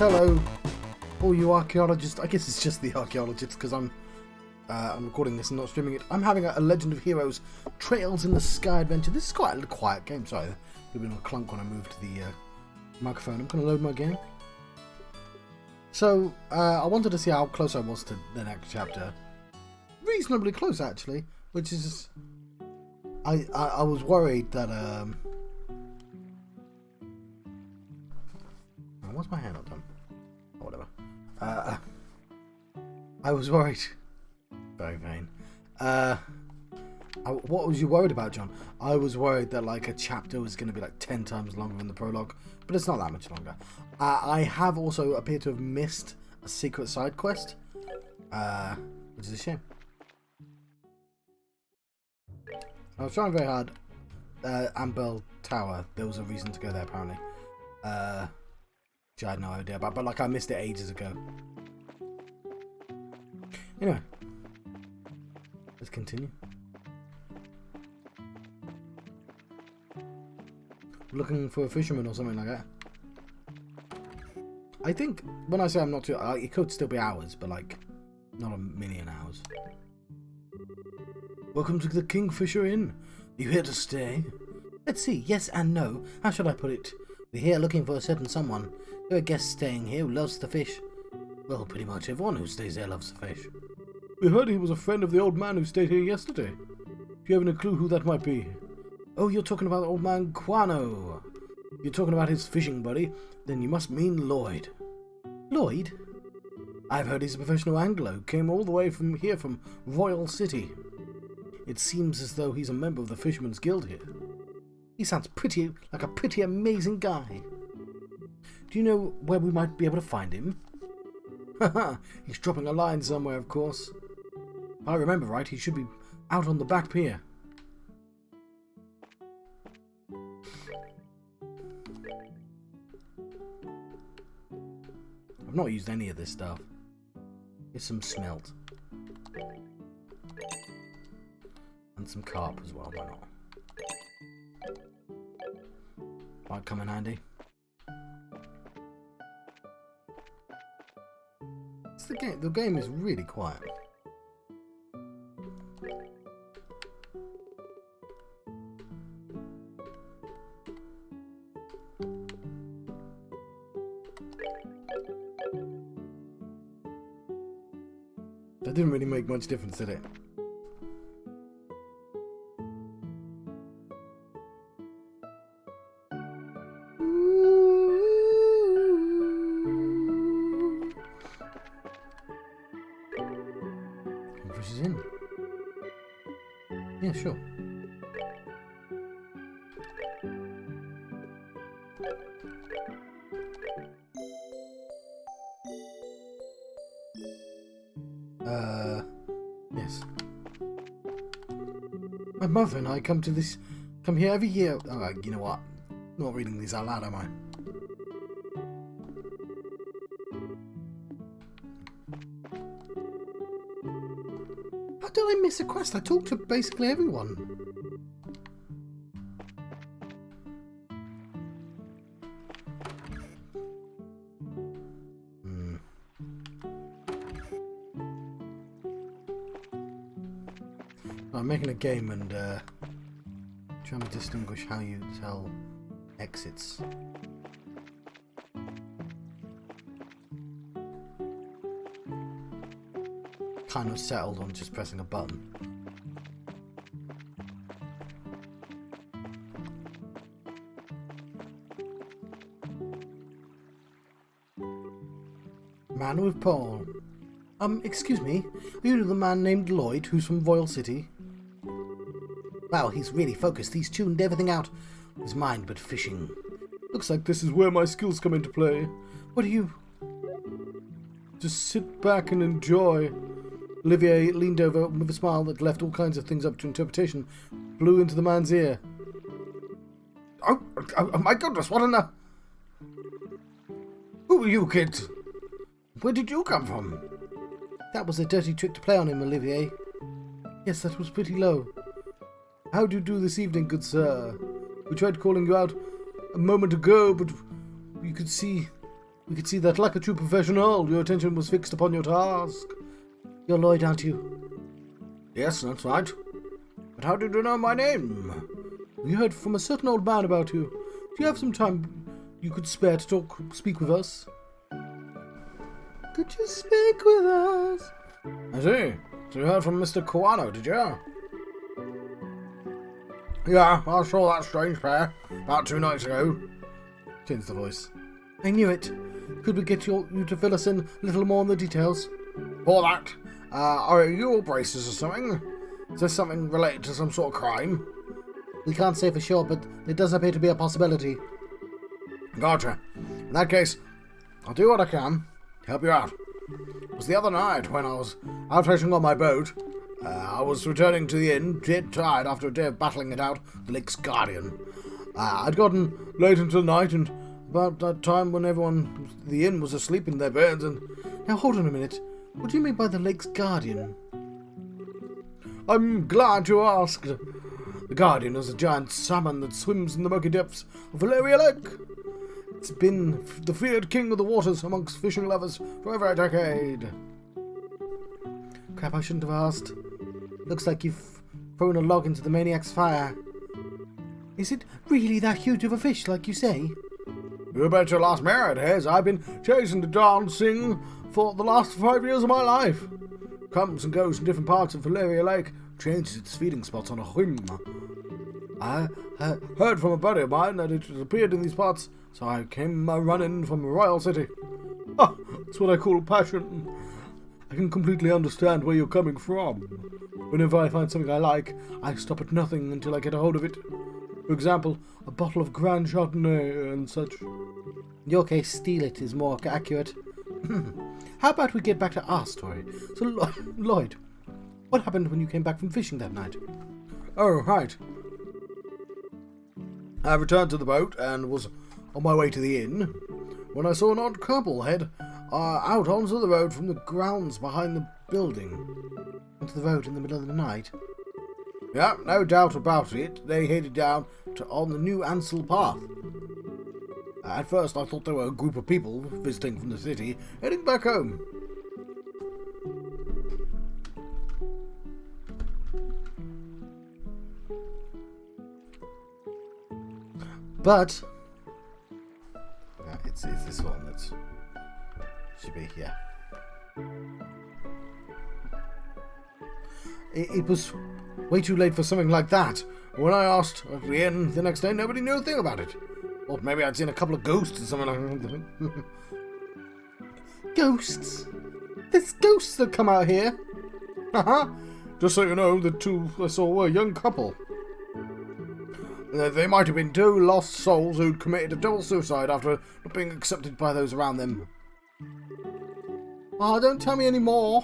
Hello, all you archaeologists. I guess it's just the archaeologists because I'm recording this and not streaming it. I'm having a Legend of Heroes Trails in the Sky adventure. This is quite a quiet game. Sorry, there's a bit of a clunk when I moved the microphone. I'm going to load my game. So, I wanted to see how close I was to the next chapter. Reasonably close, actually. Which is... I was worried that... what's my hand not done? Or whatever. I was worried... Very vain. What was you worried about, John? I was worried that like a chapter was going to be like 10 times longer than the prologue. But it's not that much longer. I have also appeared to have missed a secret side quest. Which is a shame. I was trying very hard. Ambel Tower. There was a reason to go there apparently. Which I had no idea about. But like I missed it ages ago. Anyway. Let's continue. Looking for a fisherman or something like that. I think when I say I'm not too, it could still be hours, but like not a million hours. Welcome to the Kingfisher Inn. Are you here to stay? Let's see. Yes and no. How should I put it? We're here looking for a certain someone. You're a guest staying here who loves the fish. Well, pretty much everyone who stays here loves the fish. We heard he was a friend of the old man who stayed here yesterday. Do you have any clue who that might be? Oh, you're talking about the old man Quano. You're talking about his fishing buddy? Then you must mean Lloyd. Lloyd? I've heard he's a professional angler who came all the way from here from Royal City. It seems as though he's a member of the Fisherman's Guild here. He sounds like a pretty amazing guy. Do you know where we might be able to find him? Haha, he's dropping a line somewhere, of course. If I remember right, he should be out on the back pier. I've not used any of this stuff. Here's some smelt. And some carp as well, why not? Might come in handy. It's the game. The game is really quiet. That didn't really make much difference, did it? Kingfisher's in. Yeah, sure. Yes. My mother and I come here every year. Oh, you know what? Not reading these out loud, am I? How did I miss a quest? I talked to basically everyone. I'm making a game and trying to distinguish how you tell exits. Kind of settled on just pressing a button. Man with Paul. Excuse me, are you the man named Lloyd who's from Royal City? Wow, he's really focused. He's tuned everything out. His mind but fishing. Looks like this is where my skills come into play. What do you... Just sit back and enjoy. Olivier leaned over with a smile that left all kinds of things up to interpretation. Blew into the man's ear. Oh my goodness, what on earth? Who are you, kid? Where did you come from? That was a dirty trick to play on him, Olivier. Yes, that was pretty low. How do you do this evening, good sir? We tried calling you out a moment ago, but we could see We could see that, like a true professional, your attention was fixed upon your task. You're Lloyd, aren't you? Yes, that's right. But how did you know my name? We heard from a certain old man about you. Do you have some time you could spare to speak with us? Could you speak with us? I see. So you heard from Mr. Kawano, did you? Yeah, I saw that strange pair about 2 nights ago. Changed the voice. I knew it. Could we get you to fill us in a little more on the details? For that, are you all braces or something? Is this something related to some sort of crime? We can't say for sure, but it does appear to be a possibility. Gotcha. In that case, I'll do what I can to help you out. It was the other night when I was out fishing on my boat. I was returning to the inn, dead tired after a day of battling it out, the lake's guardian. I'd gotten late into the night, and about that time when everyone at the inn was asleep in their beds, and... Now hold on a minute. What do you mean by the lake's guardian? I'm glad you asked. The guardian is a giant salmon that swims in the murky depths of Valeria Lake. It's been the feared king of the waters amongst fishing lovers for over a decade. Crap, I shouldn't have asked. Looks like you've thrown a log into the maniac's fire. Is it really that huge of a fish, like you say? You bet your last mare it has. I've been chasing the darn thing for the last 5 years of my life. Comes and goes in different parts of Valeria Lake, changes its feeding spots on a whim. I heard from a buddy of mine that it appeared in these parts, so I came running from the Royal City. Ah, that's what I call passion. I can completely understand where you're coming from. Whenever I find something I like, I stop at nothing until I get a hold of it. For example, a bottle of Grand Chardonnay and such. In your case, steal it is more accurate. How about we get back to our story? So, Lloyd, what happened when you came back from fishing that night? Oh, right. I returned to the boat and was on my way to the inn when I saw an odd couple head out onto the road from the grounds behind the building. Onto the road in the middle of the night? Yeah, no doubt about it. They headed down on the new Ansel path. At first I thought they were a group of people visiting from the city, heading back home. But it's this one that should be here. It was way too late for something like that. When I asked at the inn the next day, nobody knew a thing about it. Or maybe I'd seen a couple of ghosts or something like that. Ghosts? There's ghosts that come out here. Just so you know, the two I saw were a young couple. They might have been 2 lost souls who'd committed a double suicide after not being accepted by those around them. Oh, don't tell me any more.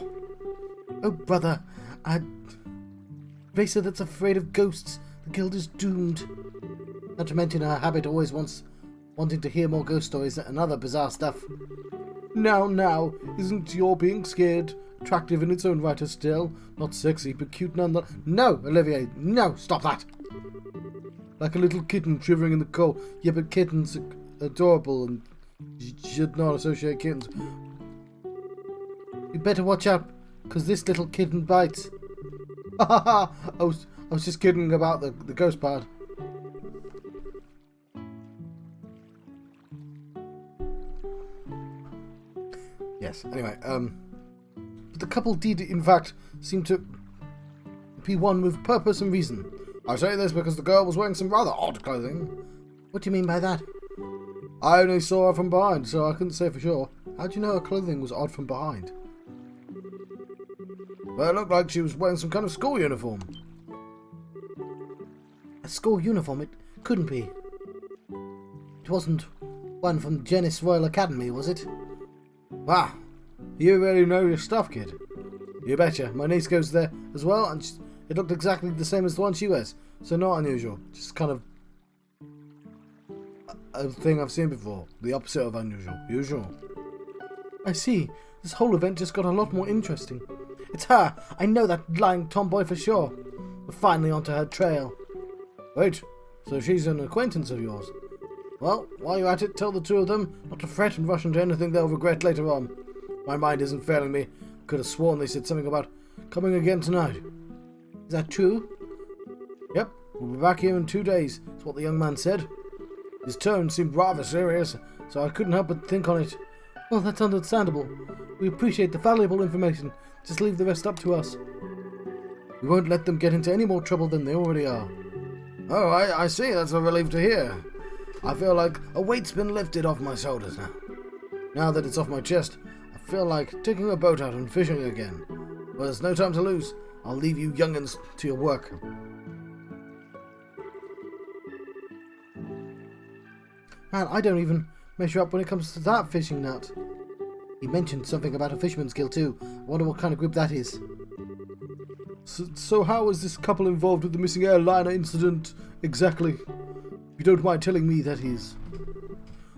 Oh, brother, a racer that's afraid of ghosts. The guild is doomed. Not to mention her habit always wanting to hear more ghost stories and other bizarre stuff. Now, isn't your being scared attractive in its own right still? Not sexy, but cute nonetheless. No, Olivier, no, stop that. Like a little kitten shivering in the cold. Yeah, but kittens are adorable and you should not associate kittens. You better watch out, because this little kitten bites. I was just kidding about the ghost part. Yes, anyway, but the couple did, in fact, seem to be one with purpose and reason. I say this because the girl was wearing some rather odd clothing. What do you mean by that? I only saw her from behind, so I couldn't say for sure. How do you know her clothing was odd from behind? Well, it looked like she was wearing some kind of school uniform. A school uniform? It couldn't be. It wasn't one from Genis Royal Academy, was it? Wow, you really know your stuff, kid. You betcha. My niece goes there as well, and it looked exactly the same as the one she wears. So not unusual. Just kind of a thing I've seen before. The opposite of unusual. Usual. I see. This whole event just got a lot more interesting. It's her. I know that lying tomboy for sure. We're finally onto her trail. Wait, so she's an acquaintance of yours? Well, while you're at it, tell the two of them not to fret and rush into anything they'll regret later on. My mind isn't failing me. Could have sworn they said something about coming again tonight. Is that true? Yep, we'll be back here in 2 days. That's what the young man said. His tone seemed rather serious, so I couldn't help but think on it. Well, that's understandable. We appreciate the valuable information. Just leave the rest up to us. We won't let them get into any more trouble than they already are. Oh, I see. That's a relief to hear. I feel like a weight's been lifted off my shoulders now. Now that it's off my chest, I feel like taking a boat out and fishing again. Well, there's no time to lose. I'll leave you young'uns to your work. Man, I don't even measure up when it comes to that fishing nut. He mentioned something about a fisherman's guild too. I wonder what kind of group that is. So how is this couple involved with the missing airliner incident exactly? If you don't mind telling me, that is.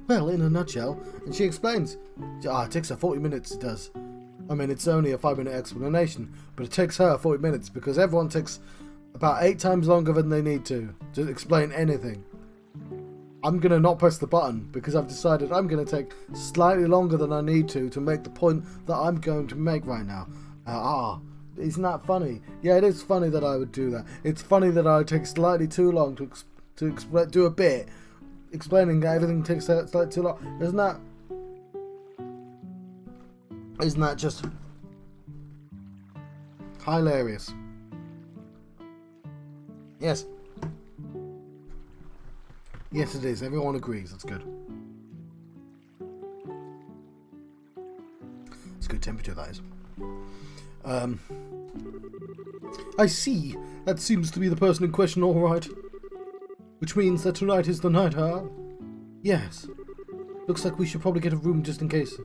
Well, in a nutshell, and she explains. It takes her 40 minutes, it does. I mean, it's only a 5-minute explanation, but it takes her 40 minutes because everyone takes about 8 times longer than they need to explain anything. I'm going to not press the button because I've decided I'm going to take slightly longer than I need to make the point that I'm going to make right now. Isn't that funny? Yeah, it is funny that I would do that. It's funny that I take slightly too long to do a bit, explaining that everything takes slightly too long. Isn't that just hilarious? Yes. Yes, it is. Everyone agrees. That's good. It's good temperature, that is. I see. That seems to be the person in question, all right. Which means that tonight is the night, huh? Yes. Looks like we should probably get a room just in case.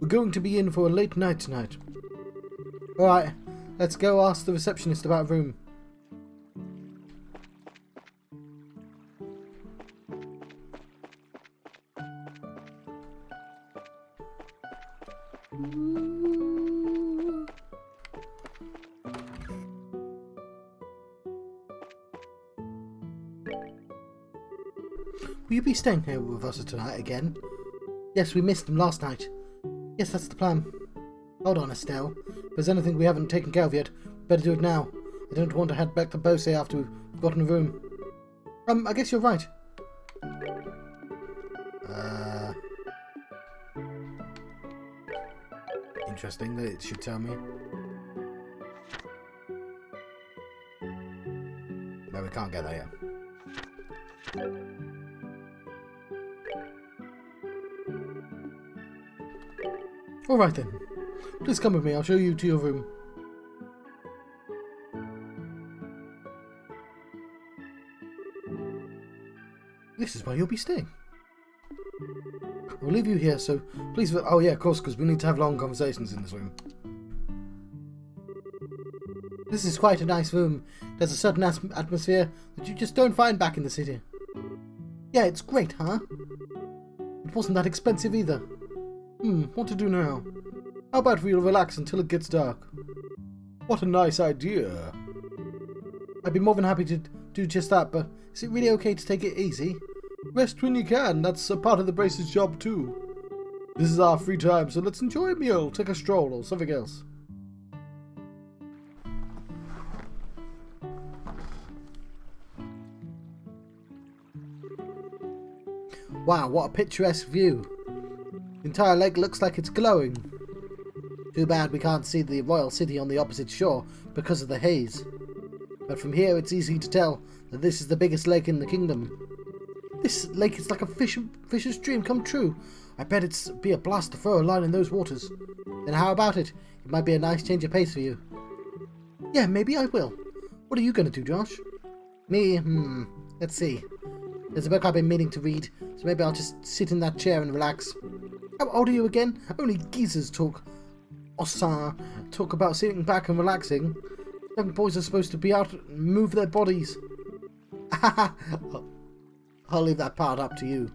We're going to be in for a late night tonight. Alright, let's go ask the receptionist about a room. Will you be staying here with us tonight again? Yes, we missed him last night. Yes, that's the plan. Hold on, Estelle. If there's anything we haven't taken care of yet, better do it now. I don't want to head back to Bose after we've gotten a room. I guess you're right. Interesting that it should tell me. No, we can't get there yet. Alright then. Please come with me, I'll show you to your room. This is where you'll be staying. We'll leave you here, so please... Oh yeah, of course, because we need to have long conversations in this room. This is quite a nice room. There's a certain atmosphere that you just don't find back in the city. Yeah, it's great, huh? It wasn't that expensive either. What to do now? How about we relax until it gets dark? What a nice idea. I'd be more than happy to do just that, but is it really okay to take it easy? Rest when you can, that's a part of the brace's job too. This is our free time, so let's enjoy a meal, take a stroll, or something else. Wow, what a picturesque view. The entire lake looks like it's glowing. Too bad we can't see the royal city on the opposite shore because of the haze. But from here it's easy to tell that this is the biggest lake in the kingdom. This lake is like a fisher's dream come true. I bet it'd be a blast to throw a line in those waters. Then how about it? It might be a nice change of pace for you. Yeah, maybe I will. What are you going to do, Josh? Me? Let's see. There's a book I've been meaning to read, so maybe I'll just sit in that chair and relax. How old are you again? Only geezers talk about sitting back and relaxing. Young boys are supposed to be out and move their bodies. I'll leave that part up to you.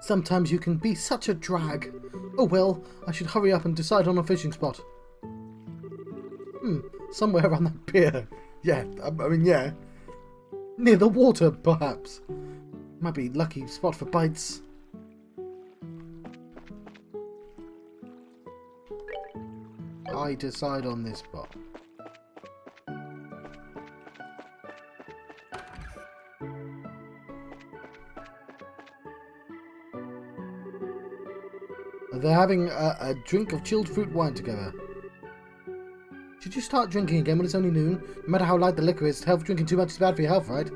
Sometimes you can be such a drag. Oh well, I should hurry up and decide on a fishing spot. Somewhere around that pier. Yeah, I mean, yeah. Near the water, perhaps. Might be a lucky spot for bites. I decide on this spot. They're having a drink of chilled fruit wine together. Should you start drinking again when it's only noon? No matter how light the liquor is, health drinking too much is bad for your health, right?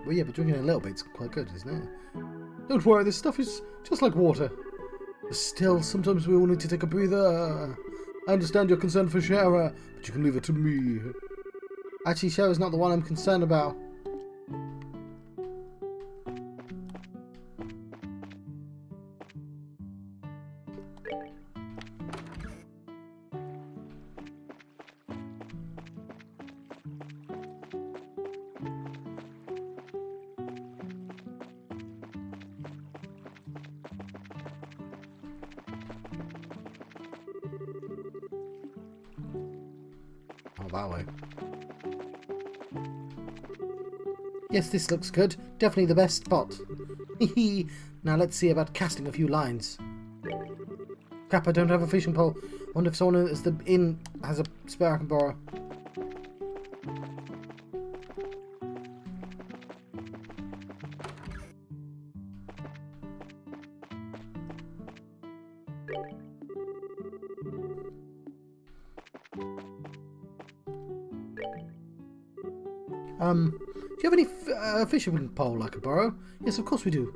Well, yeah, but drinking a little bit's quite good, isn't it? Don't worry, this stuff is just like water. But still, sometimes we all need to take a breather. I understand your concern for Shara, but you can leave it to me. Actually, Shara's not the one I'm concerned about. That way. Yes, this looks good. Definitely the best spot. Now let's see about casting a few lines. Crap, I don't have a fishing pole. Wonder if someone at the inn has a spare I can borrow. Do you have any fishing pole I could borrow? Yes, of course we do.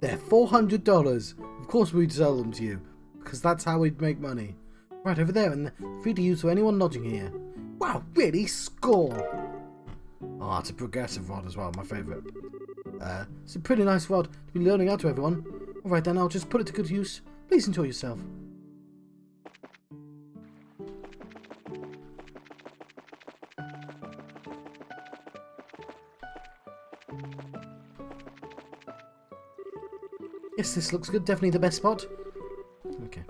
They're $400. Of course we'd sell them to you, because that's how we'd make money. Right over there, and free to use for anyone lodging here. Wow, really? Score! Oh, it's a progressive rod as well, my favourite. It's a pretty nice rod to be loaning out to everyone. Alright then, I'll just put it to good use. Please enjoy yourself. Yes, this looks good. Definitely the best spot. Okay.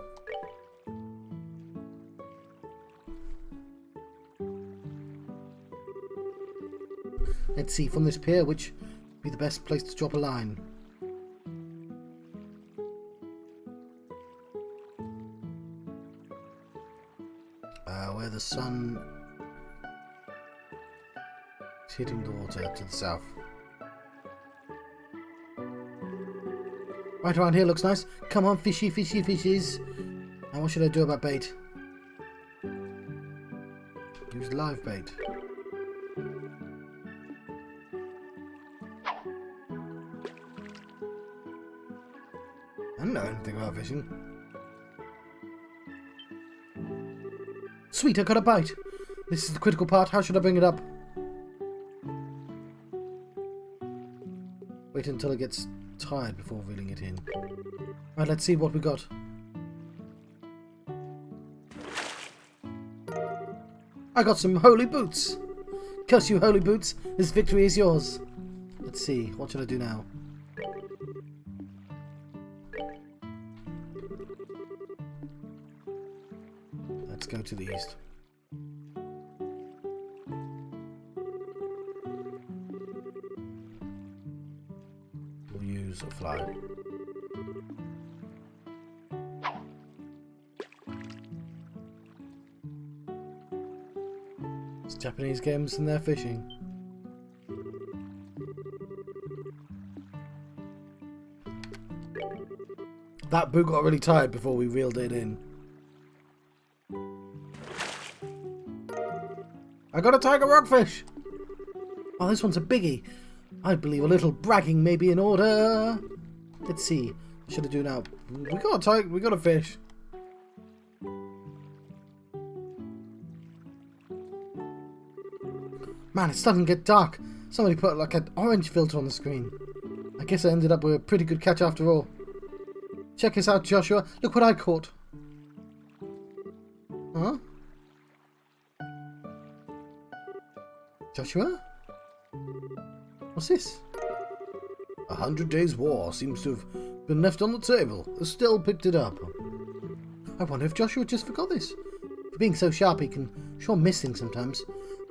Let's see, from this pier, which would be the best place to drop a line. Where the sun is hitting the water to the south. Right around here looks nice. Come on, fishy, fishy, fishes. Now what should I do about bait? Use live bait. I don't know anything about fishing. Sweet, I got a bite. This is the critical part. How should I bring it up? Wait until it gets tired before reeling it in. Right, let's see what we got. I got some holy boots. Curse you, holy boots. This victory is yours. Let's see. What should I do now? Let's go to the east. We'll use a fly. It's Japanese games and they're fishing. That boot got really tired before we reeled it in. I got a tiger rockfish! Oh, this one's a biggie. I believe a little bragging may be in order. Let's see. What should I do now? We got a tiger. We got a fish. Man, it's starting to get dark. Somebody put like an orange filter on the screen. I guess I ended up with a pretty good catch after all. Check this out, Joshua. Look what I caught. Huh? Joshua? What's this? 100 Days War seems to have been left on the table. Estelle picked it up. I wonder if Joshua just forgot this. For being so sharp, he can sure miss things sometimes.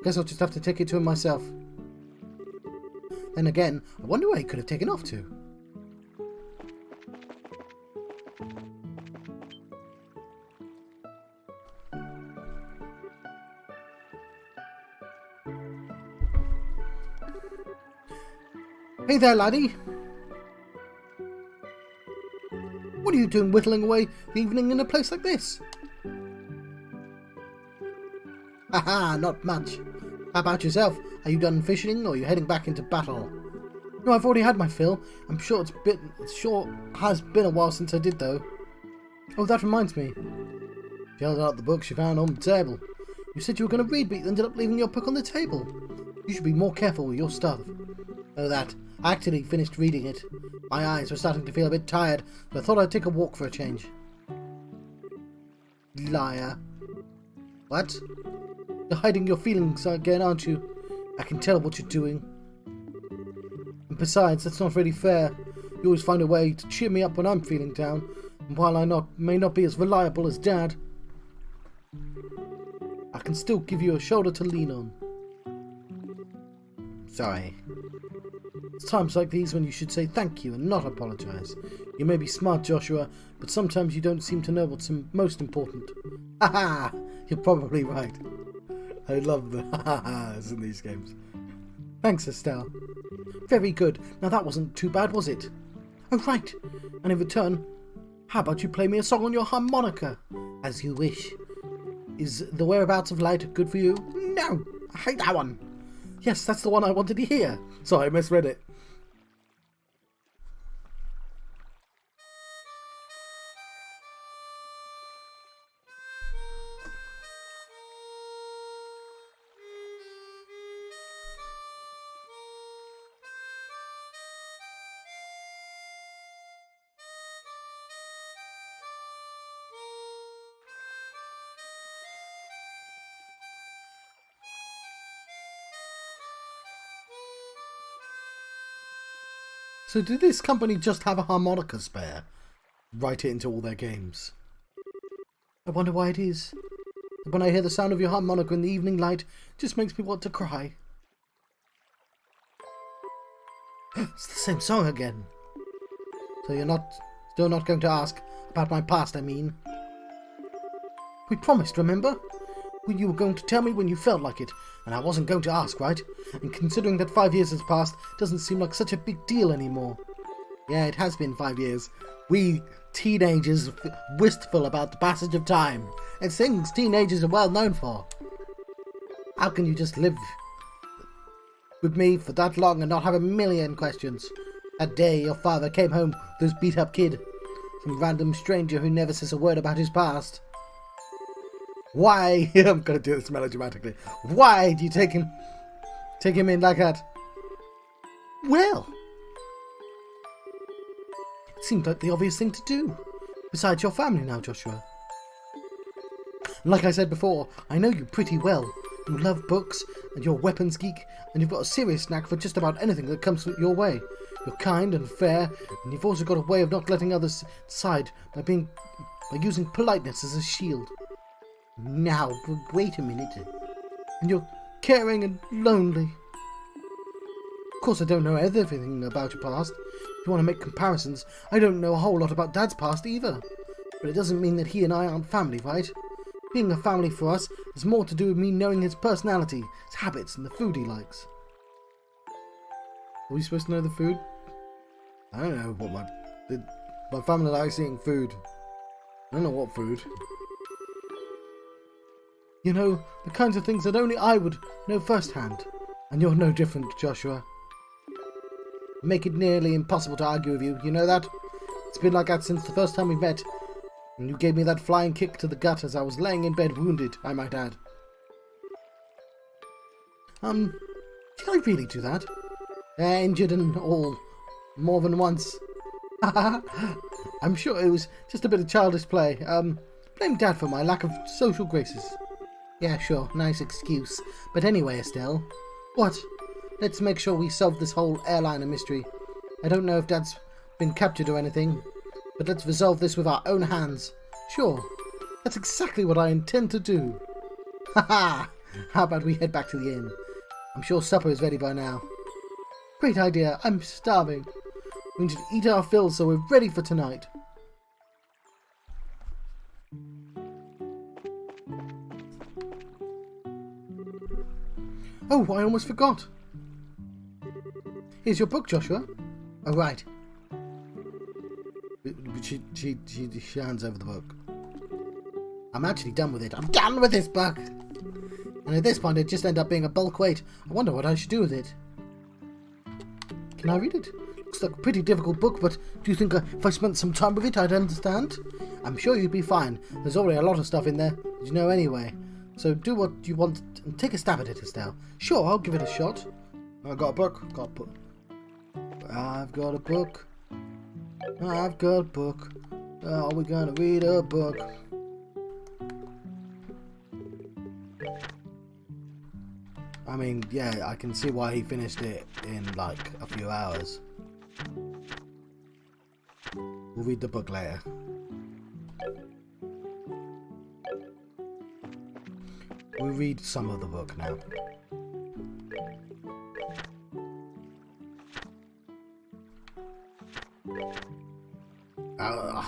Guess I'll just have to take it to him myself. Then again, I wonder where he could have taken off to. Hey there, laddie. What are you doing whittling away the evening in a place like this? Haha, not much. How about yourself? Are you done fishing, or are you heading back into battle? No, I've already had my fill. I'm sure it has been a while since I did, though. Oh, that reminds me. She held out the book she found on the table. You said you were going to read, but you ended up leaving your book on the table. You should be more careful with your stuff. Oh, that. I actually finished reading it. My eyes were starting to feel a bit tired, so I thought I'd take a walk for a change. Liar. What? You're hiding your feelings again, aren't you? I can tell what you're doing. And besides, that's not really fair. You always find a way to cheer me up when I'm feeling down, and while I may not be as reliable as Dad, I can still give you a shoulder to lean on. Sorry. It's times like these when you should say thank you and not apologize. You may be smart, Joshua, but sometimes you don't seem to know what's most important. Haha! You're probably right. I love the ha-ha-has in these games. Thanks, Estelle. Very good. Now that wasn't too bad, was it? Oh, right. And in return, how about you play me a song on your harmonica? As you wish. Is The Whereabouts of Light good for you? No! I hate that one! Yes, that's the one I wanted to hear. Sorry, I misread it. So did this company just have a harmonica spare? Write it into all their games. I wonder why it is. When I hear the sound of your harmonica in the evening light, it just makes me want to cry. It's the same song again. So you're still not going to ask about my past, I mean. We promised, remember? You were going to tell me when you felt like it, and I wasn't going to ask, right? And considering that 5 years has passed, it doesn't seem like such a big deal anymore. Yeah, it has been 5 years. We teenagers wistful about the passage of time. It's things teenagers are well known for. How can you just live with me for that long and not have a million questions? That day your father came home with his beat-up kid. Some random stranger who never says a word about his past. Why? I'm going to do this melodramatically. Why do you take him in like that? Well, it seemed like the obvious thing to do. Besides, your family now, Joshua. And like I said before, I know you pretty well. You love books, and you're a weapons geek, and you've got a serious knack for just about anything that comes your way. You're kind and fair, and you've also got a way of not letting others decide by using politeness as a shield. Now, wait a minute. And you're caring and lonely. Of course, I don't know everything about your past. If you want to make comparisons, I don't know a whole lot about Dad's past either. But it doesn't mean that he and I aren't family, right? Being a family for us has more to do with me knowing his personality, his habits, and the food he likes. Are we supposed to know the food? I don't know what my family likes eating food. I don't know what food. You know, the kinds of things that only I would know firsthand. And you're no different, Joshua. Make it nearly impossible to argue with you, you know that? It's been like that since the first time we met. And you gave me that flying kick to the gut as I was laying in bed wounded, I might add. Did I really do that? Injured and all. More than once. I'm sure it was just a bit of childish play. Blame Dad for my lack of social graces. Yeah, sure, nice excuse. But anyway, Estelle. What? Let's make sure we solve this whole airliner mystery. I don't know if Dad's been captured or anything, but let's resolve this with our own hands. Sure, that's exactly what I intend to do. Haha! How about we head back to the inn? I'm sure supper is ready by now. Great idea. I'm starving. We need to eat our fill so we're ready for tonight. Oh, I almost forgot. Here's your book, Joshua. Oh, right. She hands over the book. I'm actually done with it. I'm done with this book. And at this point, it just ended up being a bulk weight. I wonder what I should do with it. Can I read it? Looks like a pretty difficult book, but do you think if I spent some time with it, I'd understand? I'm sure you'd be fine. There's already a lot of stuff in there, as you know anyway. So do what you want and take a stab at it, Estelle. Sure, I'll give it a shot. I got a book. I've got a book. I've got a book. Oh, we're gonna read a book. I mean, yeah, I can see why he finished it in like a few hours. We'll read the book later. We'll read some of the book now.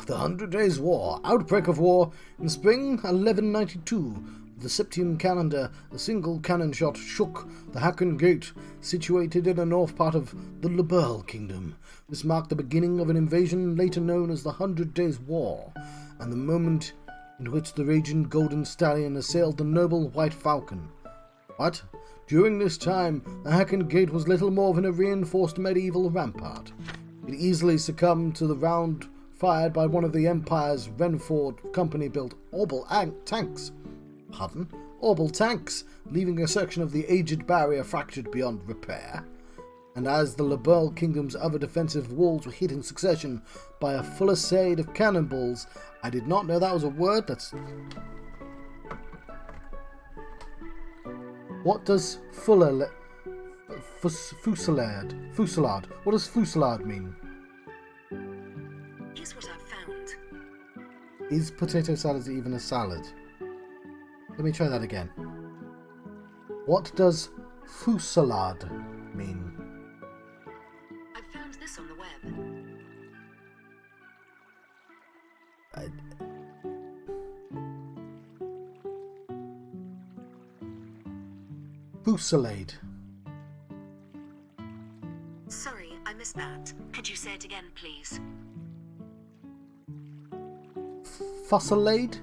The 100 Days War. Outbreak of war in spring 1192. The Septian calendar, a single cannon shot shook the Hacken Gate, situated in the north part of the Liberl Kingdom. This marked the beginning of an invasion later known as the 100 Days War, and the moment in which the raging Golden Stallion assailed the noble White Falcon. But during this time, the Hacken Gate was little more than a reinforced medieval rampart. It easily succumbed to the round fired by one of the Empire's Renford company-built Orbital tanks, leaving a section of the aged barrier fractured beyond repair. And as the Liberl Kingdom's other defensive walls were hit in succession by a fusillade of cannonballs, I did not know that was a word. What does fusillade? What does fusillade mean? Here's what I've found. Is potato salad even a salad? Let me try that again. What does fusillade mean? I've found this on the web. Fusillade. Sorry, I missed that. Could you say it again, please? Fusillade?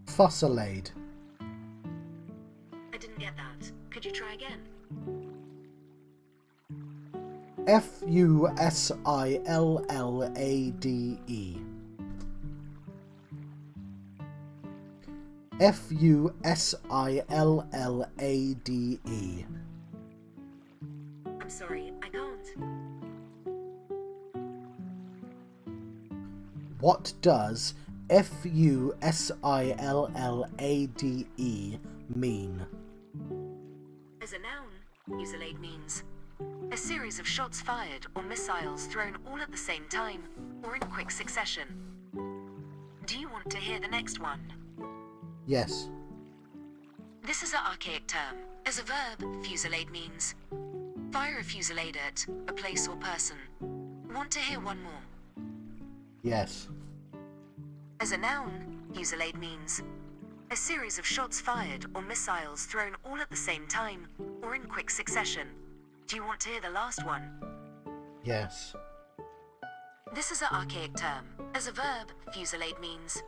Fusillade. I didn't get that. Could you try again? Fusillade. Fusillade. I'm sorry, I can't. What does fusillade mean? As a noun, fusillade means a series of shots fired or missiles thrown all at the same time or in quick succession. Do you want to hear the next one? Yes. This is an archaic term. As a verb, fusillade means fire a fusillade at a place or person. Want to hear one more? Yes. As a noun, fusillade means a series of shots fired or missiles thrown all at the same time or in quick succession. Do you want to hear the last one? Yes. This is an archaic term. As a verb, fusillade means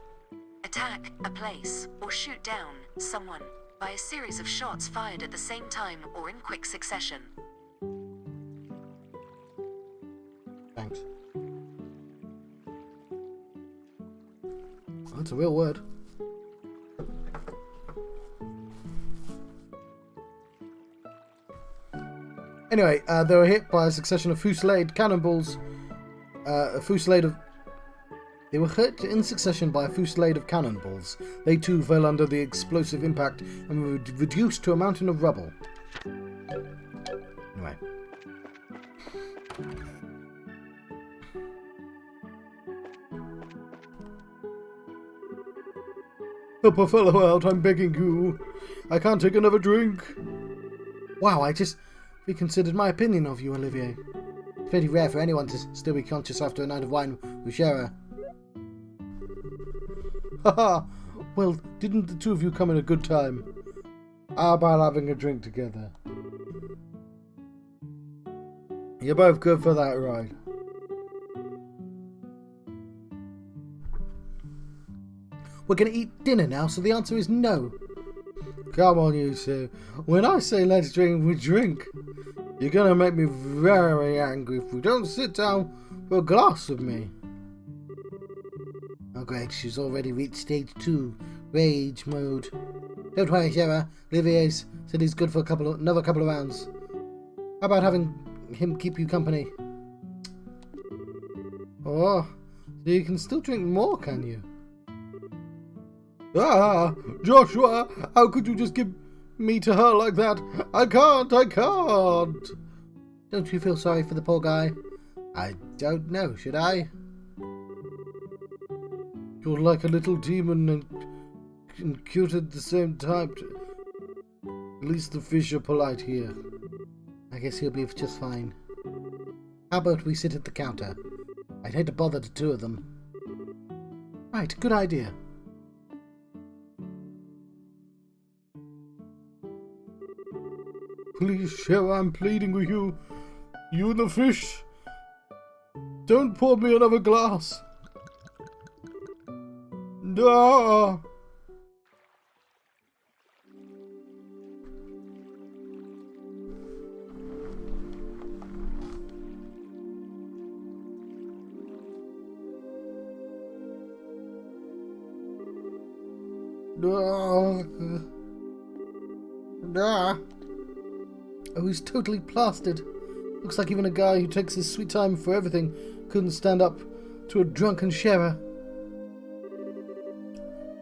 attack a place or shoot down someone by a series of shots fired at the same time or in quick succession. Thanks. That's a real word. Anyway, they were hit by a succession of fusillade cannonballs. They were hit in succession by a fusillade of cannonballs. They too fell under the explosive impact and were reduced to a mountain of rubble. Anyway. Help a fellow out, I'm begging you. I can't take another drink. Wow, I just reconsidered my opinion of you, Olivier. It's pretty rare for anyone to still be conscious after a night of wine with Shara. Haha, well, didn't the two of you come in a good time? How about having a drink together? You're both good for that, right? We're going to eat dinner now, so the answer is no. Come on, you two. When I say let's drink, we drink. You're going to make me very angry if we don't sit down for a glass with me. Oh great, she's already reached stage 2, rage mode. Don't worry, Shara. Olivier's said he's good for another couple of rounds. How about having him keep you company? Oh, so you can still drink more, can you? Ah, Joshua, how could you just give me to her like that? I can't. Don't you feel sorry for the poor guy? I don't know, should I? You're like a little demon and cute at the same time. At least the fish are polite here. I guess he'll be just fine. How about we sit at the counter? I'd hate to bother the two of them. Right, good idea. Please, Shara, I'm pleading with you. You and the fish. Don't pour me another glass. No. Oh, he's totally plastered. Looks like even a guy who takes his sweet time for everything couldn't stand up to a drunken Shara.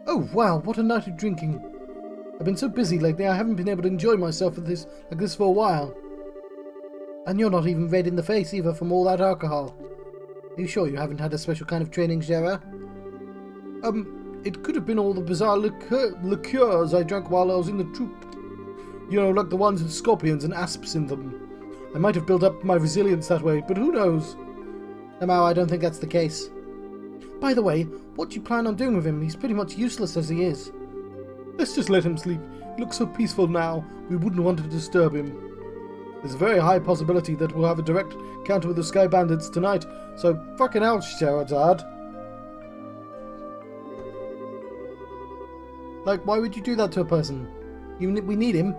Oh wow, what a night of drinking. I've been so busy lately I haven't been able to enjoy myself like this for a while. And you're not even red in the face either from all that alcohol. Are you sure you haven't had a special kind of training, Shara? It could have been all the bizarre liqueurs I drank while I was in the troop. You know, like the ones with scorpions and asps in them. I might have built up my resilience that way, but who knows? Somehow I don't think that's the case. By the way, what do you plan on doing with him? He's pretty much useless as he is. Let's just let him sleep. He looks so peaceful now, we wouldn't want to disturb him. There's a very high possibility that we'll have a direct encounter with the Sky Bandits tonight, so fucking hell, Sherazad. Like, why would you do that to a person? We need him.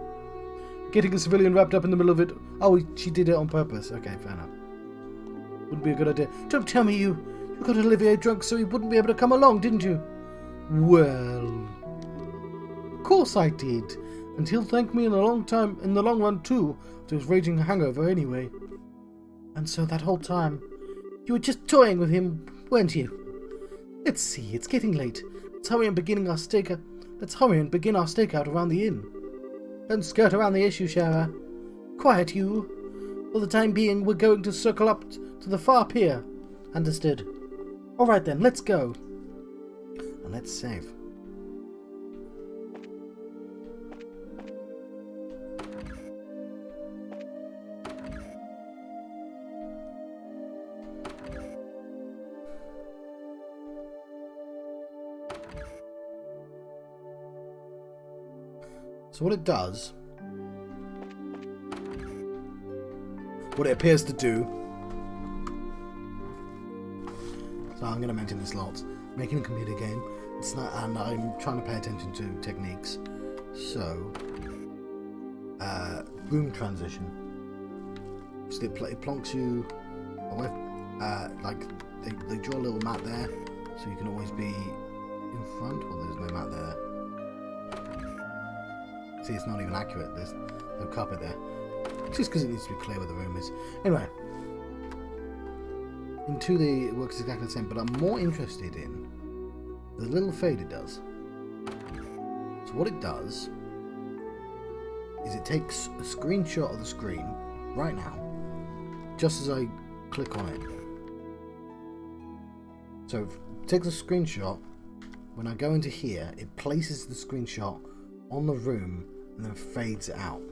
Getting a civilian wrapped up in the middle of it. Oh, she did it on purpose. Okay, fair enough. Wouldn't be a good idea. Don't tell me you got Olivier drunk so he wouldn't be able to come along, didn't you? Well, of course I did. And he'll thank me in the long run too, to his raging hangover anyway. And so that whole time, you were just toying with him, weren't you? Let's see, it's getting late. Let's hurry and begin our stakeout around the inn. Don't skirt around the issue, Shara. Quiet, you. For the time being, we're going to circle up to the far pier. Understood. Alright then, let's go. And let's save. So what it does, what it appears to do, so I'm going to mention this lots, making a computer game, it's not, and I'm trying to pay attention to techniques, so, room transition, so it plonks you away, like, they draw a little map there, so you can always be in front, well there's no map there. See, it's not even accurate. There's no carpet there. Just because it needs to be clear where the room is. Anyway. In 2D, it works exactly the same, but I'm more interested in the little fade it does. So what it does is it takes a screenshot of the screen right now, just as I click on it. So it takes a screenshot. When I go into here, it places the screenshot on the room and then fades out.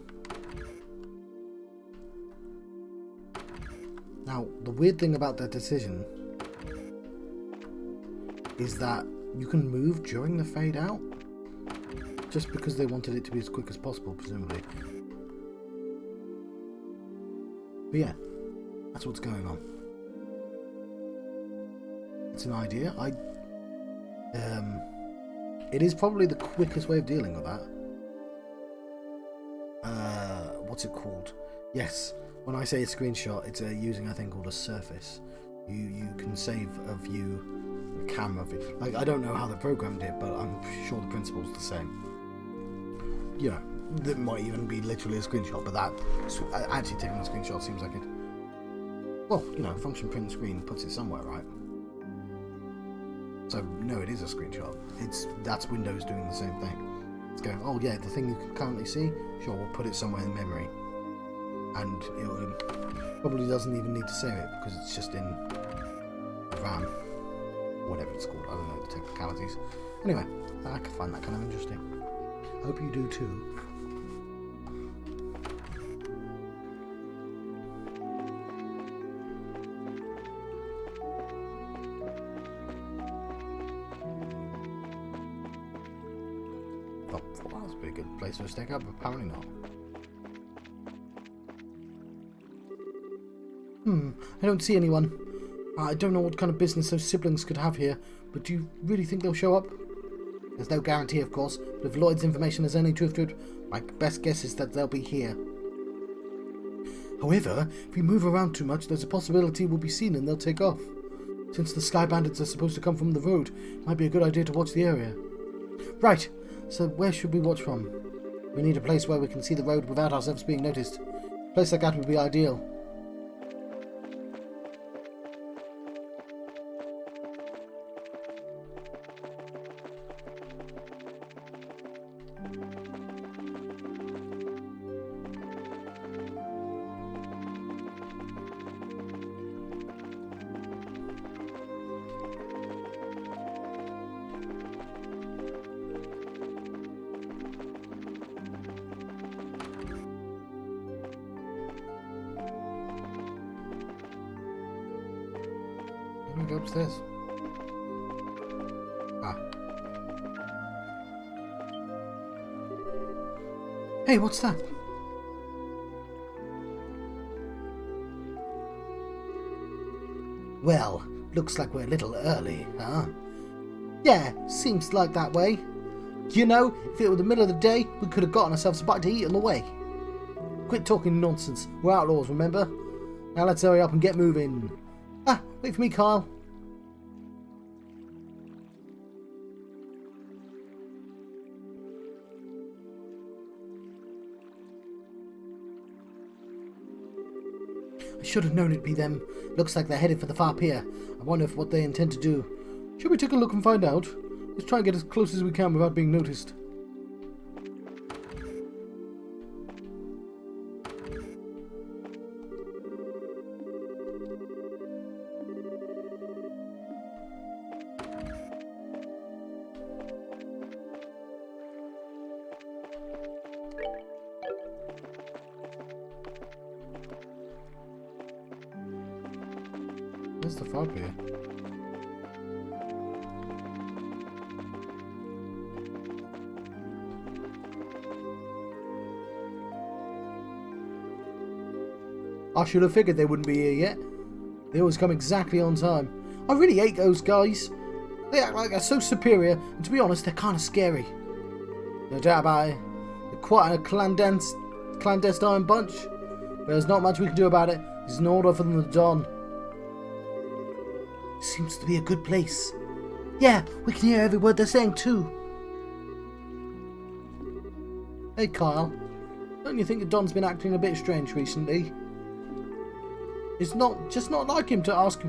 Now, the weird thing about that decision is that you can move during the fade out, just because they wanted it to be as quick as possible, presumably. But yeah, that's what's going on. It's an idea. It is probably the quickest way of dealing with that. What's it called? Yes, when I say a screenshot, it's using a thing called a surface. You can save a view, a camera view. Like, I don't know how they programmed it, but I'm sure the principle's the same. You know, that might even be literally a screenshot, but that actually taking a screenshot seems like it. Well, you know, function print screen puts it somewhere, right? So no, it is a screenshot. That's Windows doing the same thing. It's going, oh yeah, the thing you can currently see, sure, we'll put it somewhere in memory, and it probably doesn't even need to save it because it's just in RAM, whatever it's called. I don't know the technicalities. Anyway, I can find that kind of interesting. I hope you do too. Well, that's a pretty good place to stick up, apparently not. I don't see anyone. I don't know what kind of business those siblings could have here, but do you really think they'll show up? There's no guarantee, of course, but if Lloyd's information is any truth to it, my best guess is that they'll be here. However, if we move around too much, there's a possibility we'll be seen and they'll take off. Since the Sky Bandits are supposed to come from the road, it might be a good idea to watch the area. Right, so where should we watch from? We need a place where we can see the road without ourselves being noticed. A place like that would be ideal. Let me go upstairs. Hey, what's that? Well, looks like we're a little early, huh? Yeah, seems like that way. You know, if it were the middle of the day, we could have gotten ourselves a bite to eat on the way. Quit talking nonsense. We're outlaws, remember? Now let's hurry up and get moving. Wait for me, Kyle. I should have known it'd be them. Looks like they're headed for the far pier. I wonder what they intend to do. Should we take a look and find out? Let's try and get as close as we can without being noticed. Where's the far pier? I should have figured they wouldn't be here yet. They always come exactly on time. I really hate those guys. They act like they're so superior, and to be honest, they're kind of scary. No doubt about it. They're quite a clandestine bunch, but there's not much we can do about it. It's an order from the Don. Seems to be a good place. Yeah, we can hear every word they're saying too. Hey Kyle, don't you think the Don's been acting a bit strange recently? It's just not like him to ask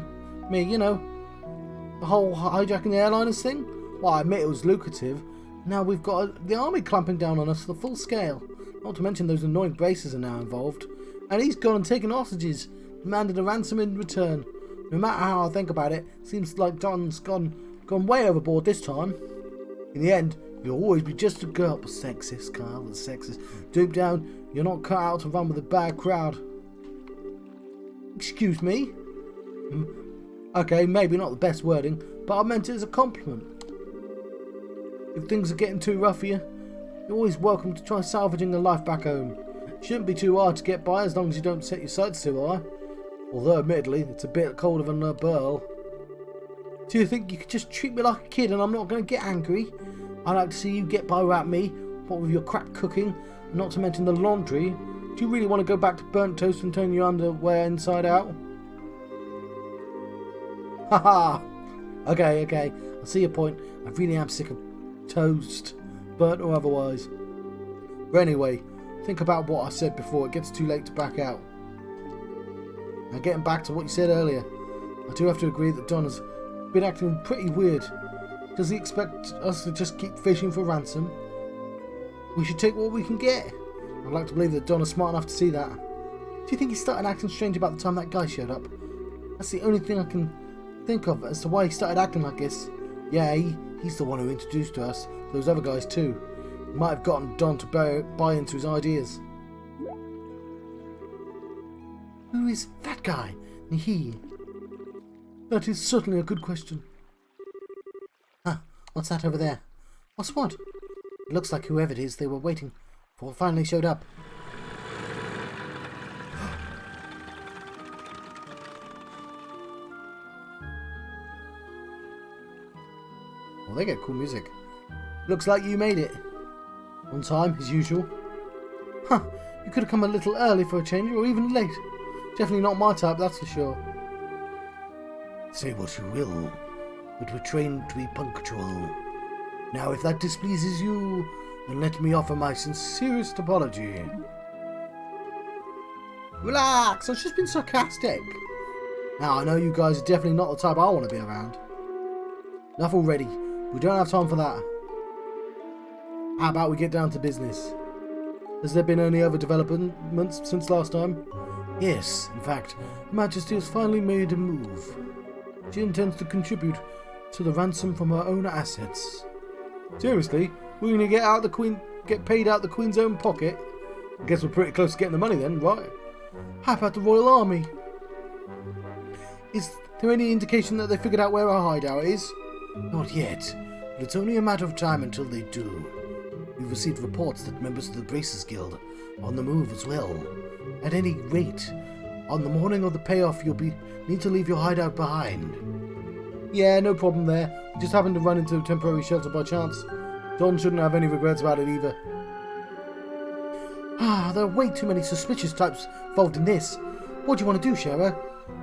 me, you know, the whole hijacking the airliners thing. Well, I admit it was lucrative. Now we've got the army clamping down on us to the full scale. Not to mention those annoying braces are now involved. And he's gone and taken hostages, demanded a ransom in return. No matter how I think about it, seems like Don's gone way overboard this time. In the end, You'll always be just a girl. Sexist, Kyle. That's sexist. Deep down, you're not cut out to run with a bad crowd. Excuse me? Okay, maybe not the best wording, but I meant it as a compliment. If things are getting too rough for you, you're always welcome to try salvaging a life back home. It shouldn't be too hard to get by as long as you don't set your sights too high. Although, admittedly, it's a bit colder than a burl. Do you think you could just treat me like a kid and I'm not going to get angry? I like to see you get by without me, what with your crap cooking, not to mention the laundry. Do you really want to go back to burnt toast and turn your underwear inside out? Haha! Okay, I see your point. I really am sick of toast, burnt or otherwise. But anyway, think about what I said before it gets too late to back out. Now getting back to what you said earlier, I do have to agree that Don has been acting pretty weird. Does he expect us to just keep fishing for ransom? We should take what we can get. I'd like to believe that Don is smart enough to see that. Do you think he started acting strange about the time that guy showed up? That's the only thing I can think of as to why he started acting like this. Yeah, he's the one who introduced to us those other guys too. He might have gotten Don to buy into his ideas. Who is that guy? He? That is certainly a good question. Huh, what's that over there? What's what? It looks like whoever it is they were waiting for finally showed up. Well, they get cool music. Looks like you made it. On time, as usual. Huh, you could have come a little early for a change, or even late. Definitely not my type, that's for sure. Say what you will, but we're trained to be punctual. Now, if that displeases you, then let me offer my sincerest apology. Relax, I've just been sarcastic. Now, I know you guys are definitely not the type I want to be around. Enough already. We don't have time for that. How about we get down to business? Has there been any other developments since last time? Yes, in fact, Her Majesty has finally made a move. She intends to contribute to the ransom from her own assets. Seriously? We're going to get paid out the Queen's own pocket? I guess we're pretty close to getting the money then, right? How about the Royal Army? Is there any indication that they figured out where our hideout is? Not yet, but it's only a matter of time until they do. We've received reports that members of the Bracers Guild are on the move as well. At any rate, on the morning of the payoff you'll need to leave your hideout behind. Yeah, no problem there. We just happened to run into a temporary shelter by chance. Don shouldn't have any regrets about it either. There are way too many suspicious types involved in this. What do you want to do, Shara?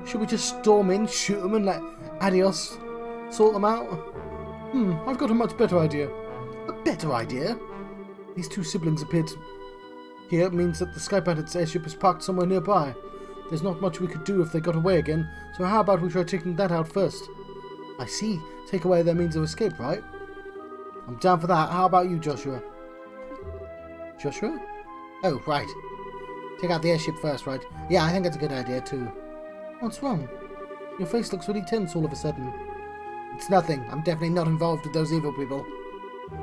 Should we just storm in, shoot them and let Adios sort them out? I've got a much better idea. A better idea? These two siblings appeared here. It means that the Sky Bandits airship is parked somewhere nearby. There's not much we could do if they got away again, so how about we try taking that out first? I see. Take away their means of escape, right? I'm down for that. How about you, Joshua? Joshua? Oh, right. Take out the airship first, right? Yeah, I think that's a good idea, too. What's wrong? Your face looks really tense all of a sudden. It's nothing. I'm definitely not involved with those evil people.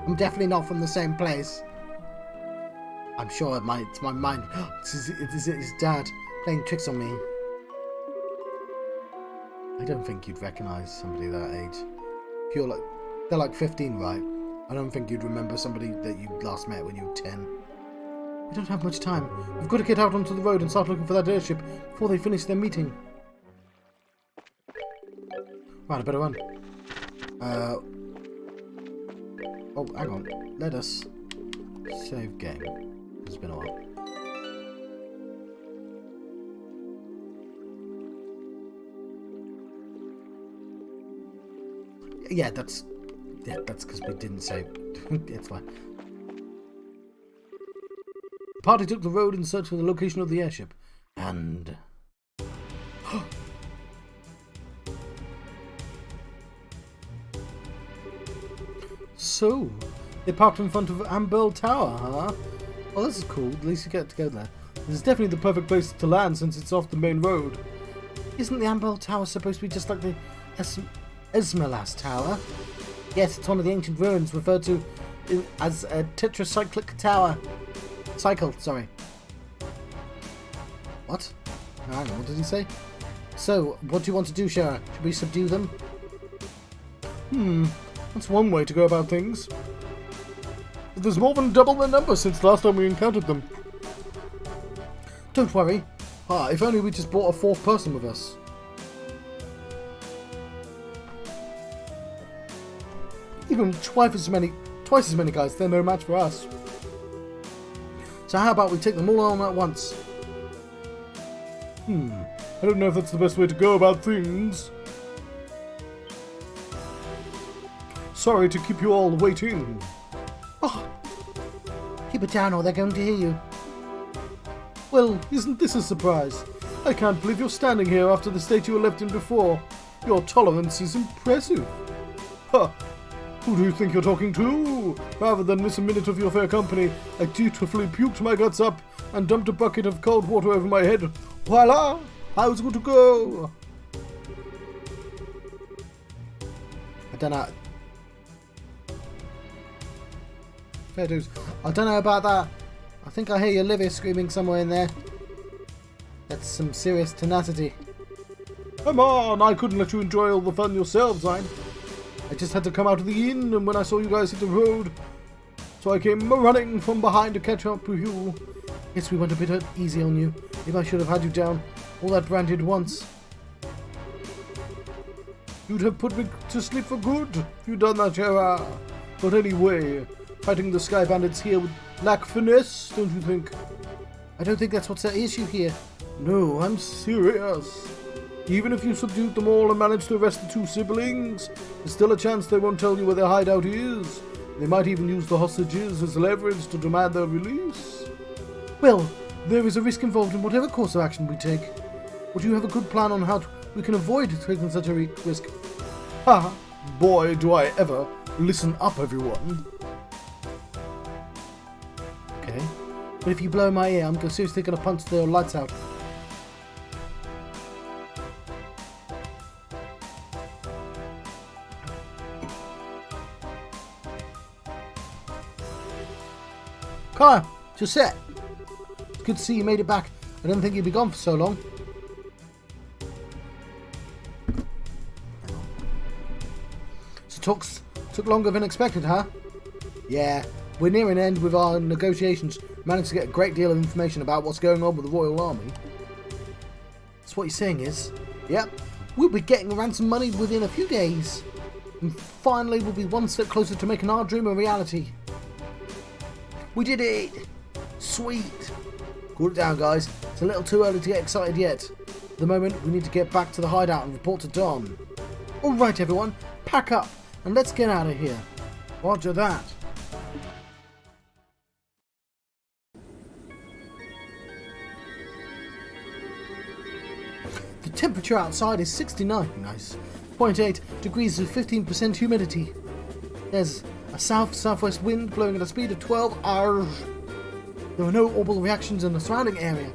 I'm definitely not from the same place. I'm sure it's my mind. It's his dad playing tricks on me. I don't think you'd recognise somebody that age. If they're like 15, right? I don't think you'd remember somebody that you last met when you were 10. We don't have much time. We've got to get out onto the road and start looking for that airship before they finish their meeting. Right, I better run. Oh, hang on. Let us save game. It's been a while. Yeah, that's because we didn't save. It's fine. The party took the road in search for the location of the airship, and so they parked in front of Amberl Tower, huh? Well, this is cool. At least you get to go there. This is definitely the perfect place to land since it's off the main road. Isn't the Amberl Tower supposed to be just like the Esmeralda Tower? Yes, it's one of the ancient ruins referred to as a tetracyclic tower. Cycle, sorry. What? Hang on, what did he say? So, what do you want to do, Shara? Should we subdue them? That's one way to go about things. But there's more than double their number since the last time we encountered them. Don't worry. If only we just brought a fourth person with us. Even twice as many guys, they're no match for us. So how about we take them all on at once? I don't know if that's the best way to go about things. Sorry to keep you all waiting. Oh, keep it down or they're going to hear you. Well, isn't this a surprise? I can't believe you're standing here after the state you were left in before. Your tolerance is impressive. Huh. Who do you think you're talking to? Rather than miss a minute of your fair company, I dutifully puked my guts up and dumped a bucket of cold water over my head. Voila! How's it going to go? I don't know. Fair dues. I don't know about that. I think I hear your liver screaming somewhere in there. That's some serious tenacity. Come on! I couldn't let you enjoy all the fun yourselves, I just had to come out of the inn, and when I saw you guys hit the road, so I came running from behind to catch up with you. Yes, we went a bit easy on you. Maybe I should have had you down all that brandy at once. You'd have put me to sleep for good if you'd done that, Shara. But anyway, fighting the Sky Bandits here would lack finesse, don't you think? I don't think that's what's at issue here. No, I'm serious. Even if you subdued them all and managed to arrest the two siblings, there's still a chance they won't tell you where their hideout is. They might even use the hostages as leverage to demand their release. Well, there is a risk involved in whatever course of action we take. Would you have a good plan on how we can avoid taking such a risk? Ha! Boy, do I ever. Listen up, everyone. Okay. But if you blow my ear, I'm seriously going to punch the lights out. Connor, just set. It's good to see you made it back. I didn't think you'd be gone for so long. So took longer than expected, huh? Yeah, we're near an end with our negotiations. Managed to get a great deal of information about what's going on with the Royal Army. So what you're saying is, yep, we'll be getting ransom money within a few days. And finally we'll be one step closer to making our dream a reality. We did it! Sweet! Cool it down, guys. It's a little too early to get excited yet. At the moment, we need to get back to the hideout and report to Don. Alright, everyone. Pack up and let's get out of here. Roger that. The temperature outside is 69. Nice. 0.8 degrees with 15% humidity. There's a south-southwest wind blowing at a speed of 12 hours. There are no orbital reactions in the surrounding area.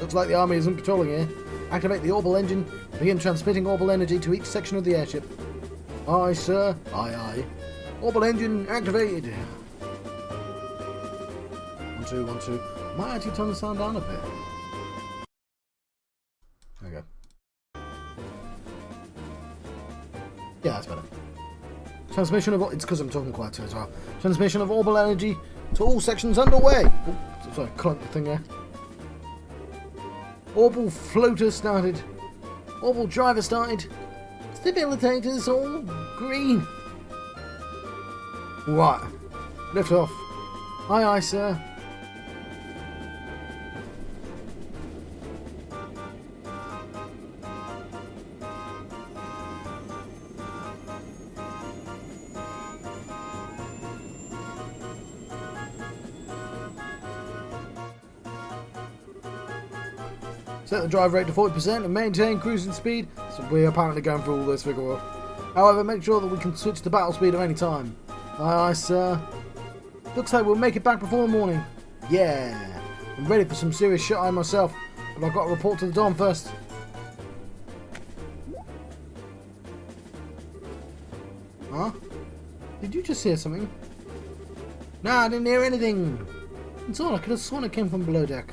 Looks like the army isn't patrolling here. Activate the orbital engine and begin transmitting orbital energy to each section of the airship. Aye, sir. Aye, aye. Orbital engine activated. 1, 2, 1, 2. Might actually turn the sound down a bit. There we go. Yeah, that's better. Transmission of... It's because I'm talking quite too as well. Transmission of orbital energy to all sections underway. Oh, sorry, clunk the thing there. Orbital floater started. Orbital driver started. Stabilizators all green. Right. Lift off. Aye, aye, sir. Set the drive rate to 40% and maintain cruising speed. So we're apparently going through all this rigor. However, make sure that we can switch to battle speed at any time. Aye, aye, sir. Looks like we'll make it back before the morning. Yeah. I'm ready for some serious shit-eye myself, but I've got to report to the Don first. Huh? Did you just hear something? No, I didn't hear anything. It's all I could have sworn it came from below deck.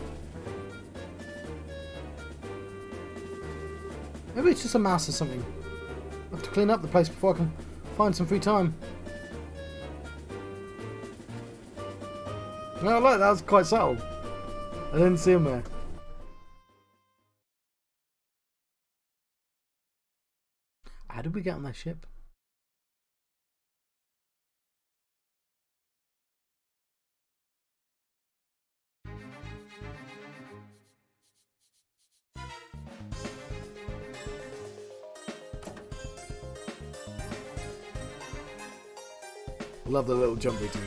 Maybe it's just a mouse or something. I have to clean up the place before I can find some free time. No, look, that was quite subtle. I didn't see him there. How did we get on that ship? Love the little jumpy too.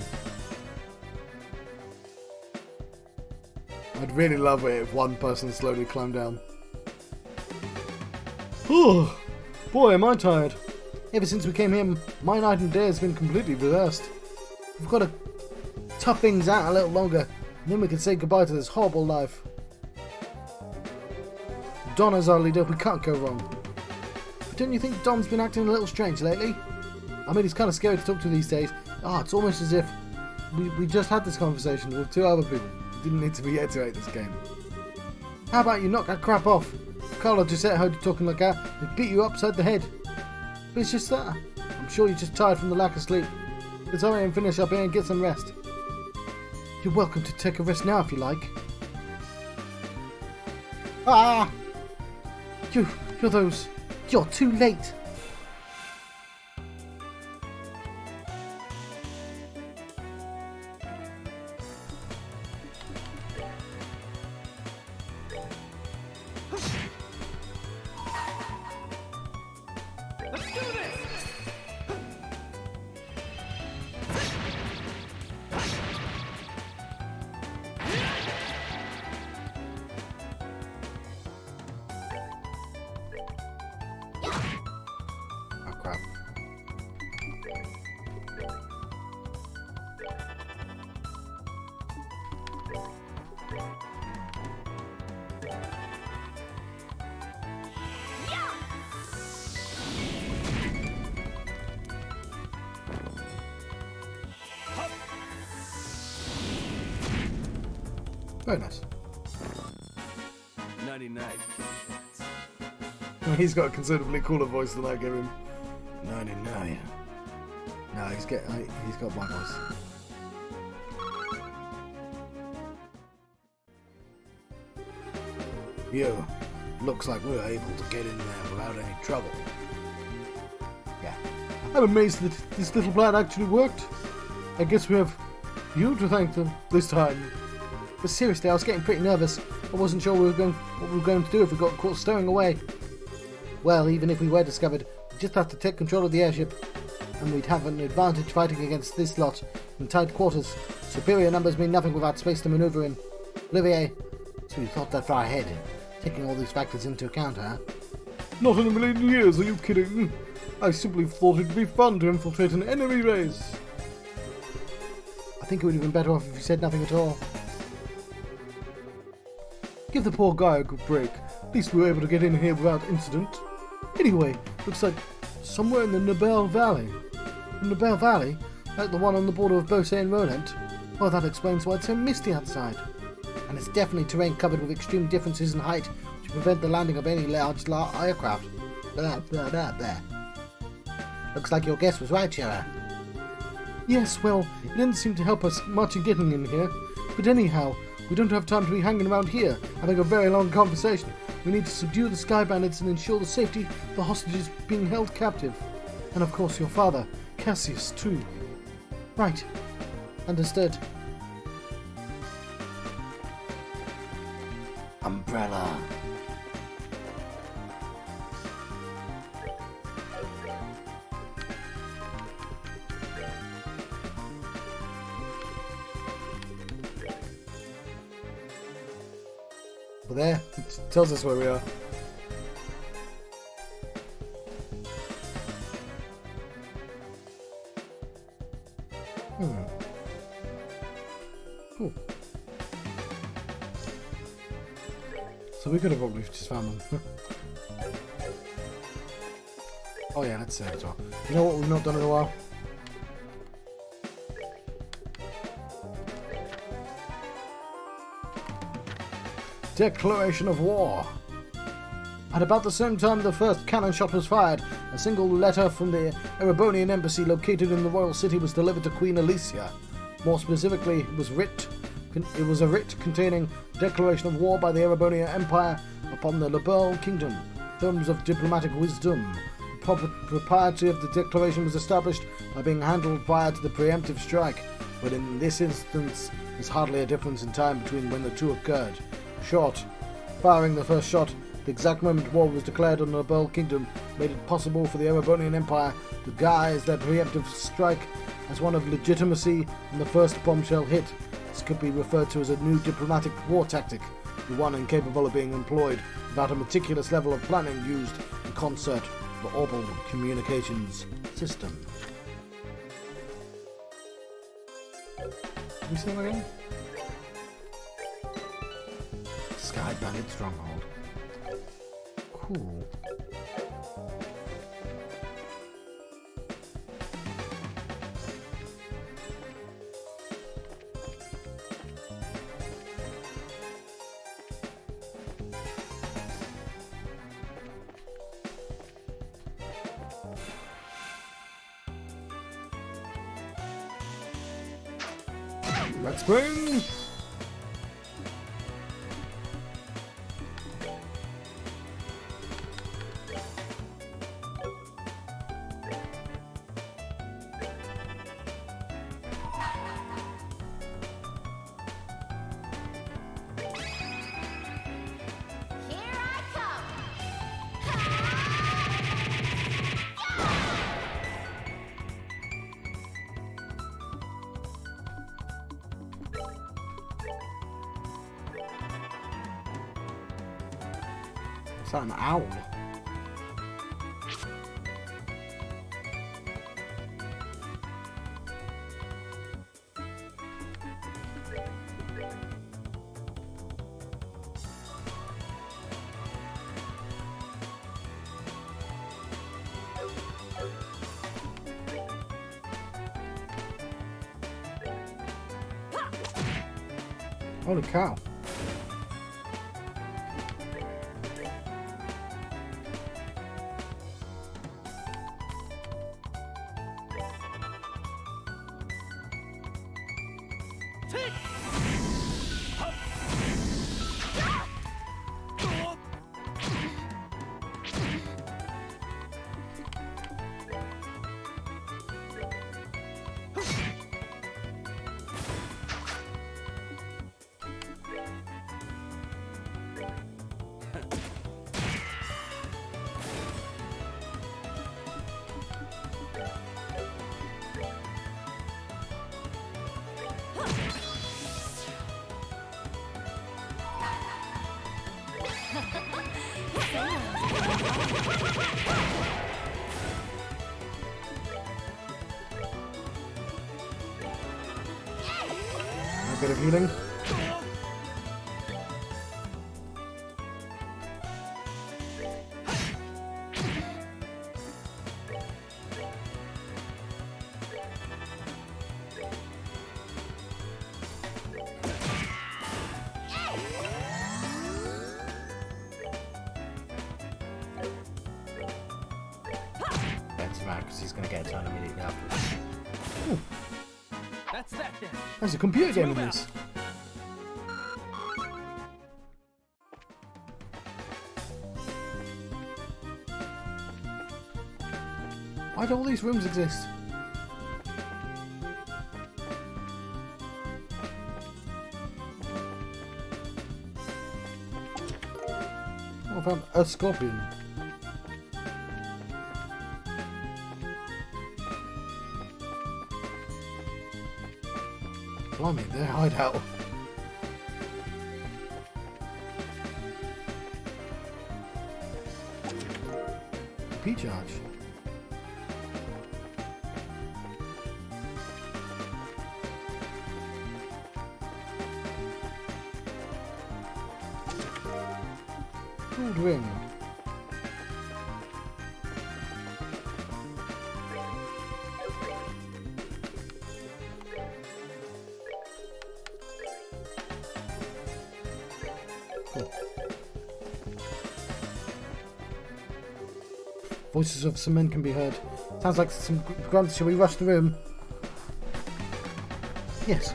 I'd really love it if one person slowly climbed down. Oh, boy, am I tired. Ever since we came here, my night and day has been completely reversed. We've got to tough things out a little longer, and then we can say goodbye to this horrible life. Don is our leader, we can't go wrong. But don't you think Don's been acting a little strange lately? I mean, he's kind of scary to talk to these days. It's almost as if we just had this conversation with two other people. Didn't need to reiterate this game. How about you knock that crap off? Carlo just heard you talking like that and beat you upside the head. But it's just that. I'm sure you're just tired from the lack of sleep. Let's hurry and finish up here and get some rest. You're welcome to take a rest now if you like. Ah! You're too late. Very nice. 99. He's got a considerably cooler voice than I gave him. 99. No, he's got my voice. You. Looks like we were able to get in there without any trouble. Yeah. I'm amazed that this little plan actually worked. I guess we have you to thank them this time. But seriously, I was getting pretty nervous. I wasn't sure what we were going to do if we got caught stowing away. Well, even if we were discovered, we'd just have to take control of the airship, and we'd have an advantage fighting against this lot in tight quarters. Superior numbers mean nothing without space to maneuver in. Olivier, so you thought that far ahead, taking all these factors into account, huh? Not in a million years, are you kidding? I simply thought it'd be fun to infiltrate an enemy base. I think it would have been better off if you said nothing at all. Give the poor guy a good break. At least we were able to get in here without incident. Anyway, looks like somewhere in the Nobel Valley. The Nobel Valley? Like the one on the border of Beausset and Roland? Well, that explains why it's so misty outside. And it's definitely terrain covered with extreme differences in height to prevent the landing of any large aircraft. Blah, blah, blah, blah. Looks like your guess was right, Shara. Yes, well, it didn't seem to help us much in getting in here. But anyhow, we don't have time to be hanging around here, having a very long conversation. We need to subdue the Sky Bandits and ensure the safety of the hostages being held captive. And of course your father, Cassius, too. Right. Understood. Umbrella. We're there. It tells us where we are. Cool. So we could have probably just found them. Oh yeah, let's save as well. You know what we've not done in a while? Declaration of war. At about the same time the first cannon shot was fired, a single letter from the Erebonian embassy located in the royal city was delivered to Queen Alicia. More specifically, it was a writ containing declaration of war by the Erebonian Empire upon the Liberal Kingdom. Terms of diplomatic wisdom. The propriety of the declaration was established by being handled prior to the preemptive strike, but in this instance there's hardly a difference in time between when the two occurred. Short. Firing the first shot, the exact moment war was declared on the Liberal Kingdom made it possible for the Erebonian Empire to guise their preemptive strike as one of legitimacy and the first bombshell hit. This could be referred to as a new diplomatic war tactic, the one incapable of being employed without a meticulous level of planning used in concert for orbital communications system. Can we see him again? Sky Bandit Stronghold. Cool. Let's bring! Is that an owl? Holy cow. A bit of healing. Because he's going to get a turn immediately after. Ooh. That's that then. There's a computer game in this. Why do all these rooms exist? Oh, I found a scorpion. Blimey, their hideout. P-charge. Gold ring. Cool. Voices of some men can be heard. Sounds like some grunts. Shall we rush the room? Yes.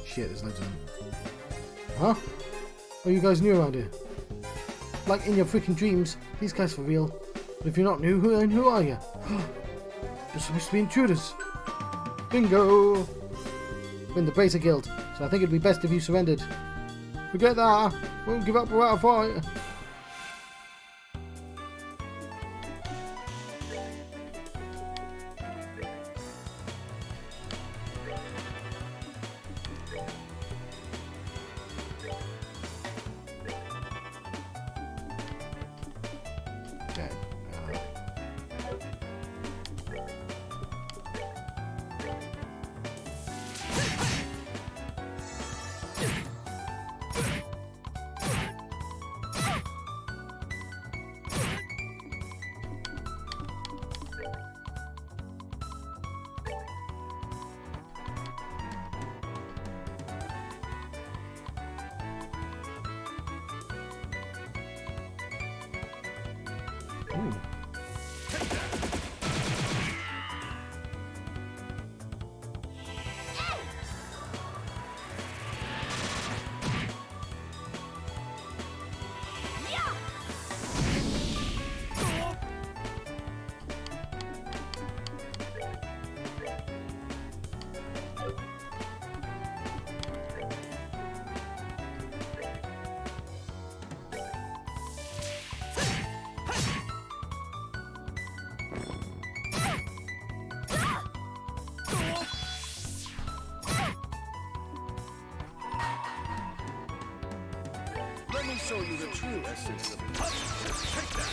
Shit, there's loads of them. Huh? Are you guys new around here? Like in your freaking dreams, these guys for real. But if you're not new, who are you? You're supposed to be intruders. Bingo! We're in the Bracer Guild, so I think it'd be best if you surrendered. Forget that. Won't give up without a fight. Okay. Ooh. Let me show you the true essence of toughness. Take that!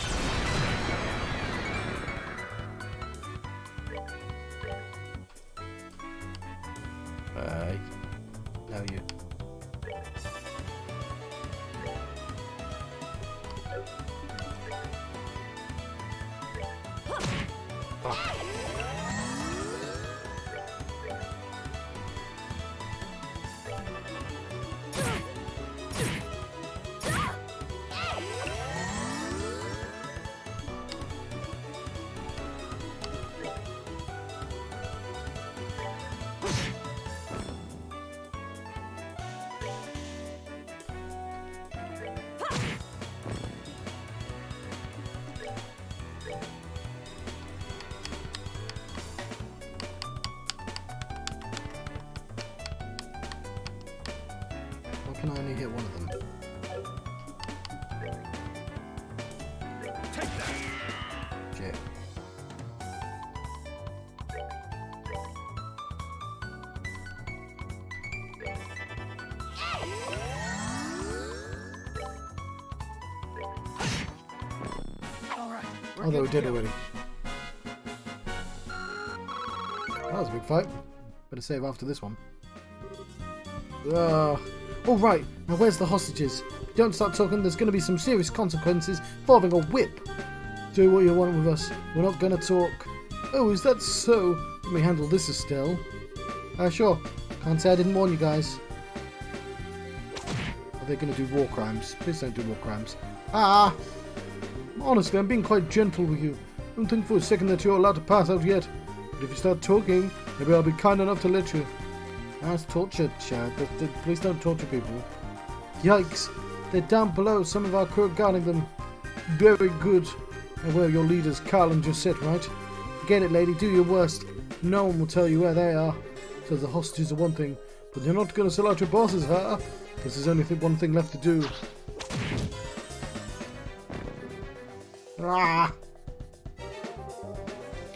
Now you. Why can I only hit one of them? Take that! Shit. Oh, they were dead already. That was a big fight. Better save after this one. All right, now where's the hostages? If you don't start talking, there's going to be some serious consequences involving a whip. Do what you want with us. We're not going to talk. Oh, is that so? Let me handle this, Estelle. Sure. Can't say I didn't warn you guys. Are they going to do war crimes? Please don't do war crimes. Ah! Honestly, I'm being quite gentle with you. I don't think for a second that you're allowed to pass out yet. But if you start talking, maybe I'll be kind enough to let you. That's torture, Chad. Please don't torture people. Yikes. They're down below. Some of our crew are guarding them. Very good. And we're your leaders, Carl and Josette, right? Get it, lady. Do your worst. No one will tell you where they are. So the hostages are one thing. But you're not going to sell out your bosses, huh? Because there's only one thing left to do. Ah!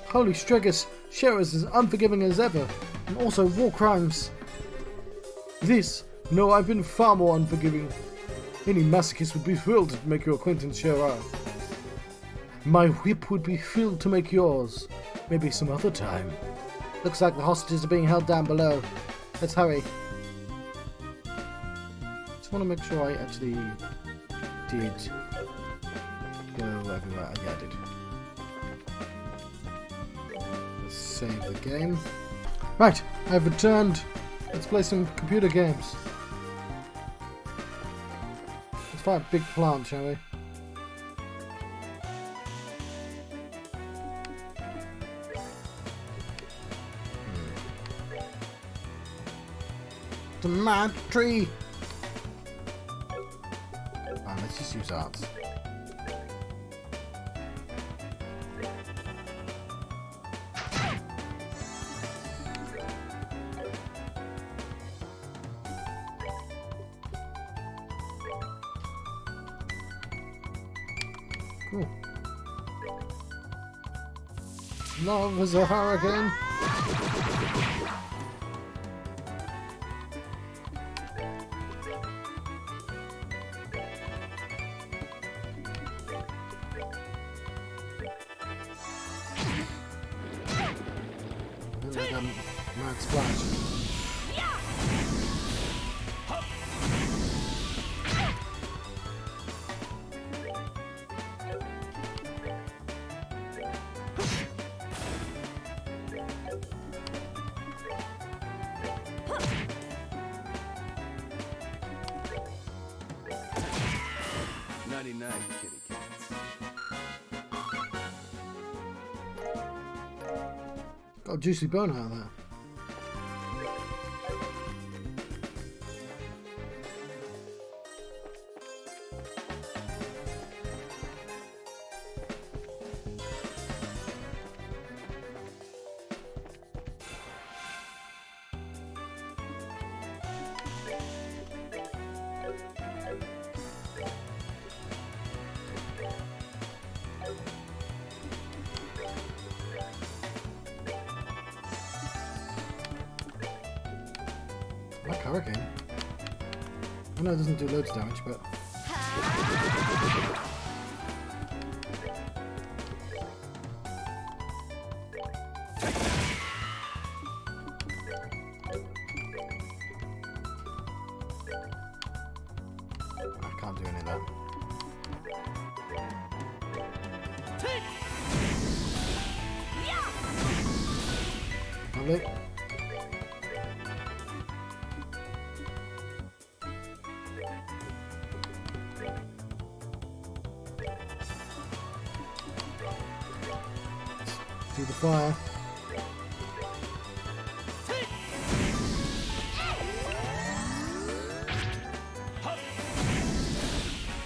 Holy Stregus, Sheriff is as unforgiving as ever, and also war crimes. No, I've been far more unforgiving. Any masochist would be thrilled to make your acquaintance, Sheriff. My whip would be thrilled to make yours. Maybe some other time. Looks like the hostages are being held down below. Let's hurry. Just want to make sure I actually did go everywhere. Yeah, I did. Let's save the game. Right, I've returned. Let's play some computer games. Let's find a big plant, shall we? The mad tree! Fine, let's just use arts. Cool. Love is a hurricane. Like a mad splash. Night, kitty cats. Got a juicy bone out of that. Like hurricane. I know it doesn't do loads of damage, but I can't do any of that. Lovely. Do the fire.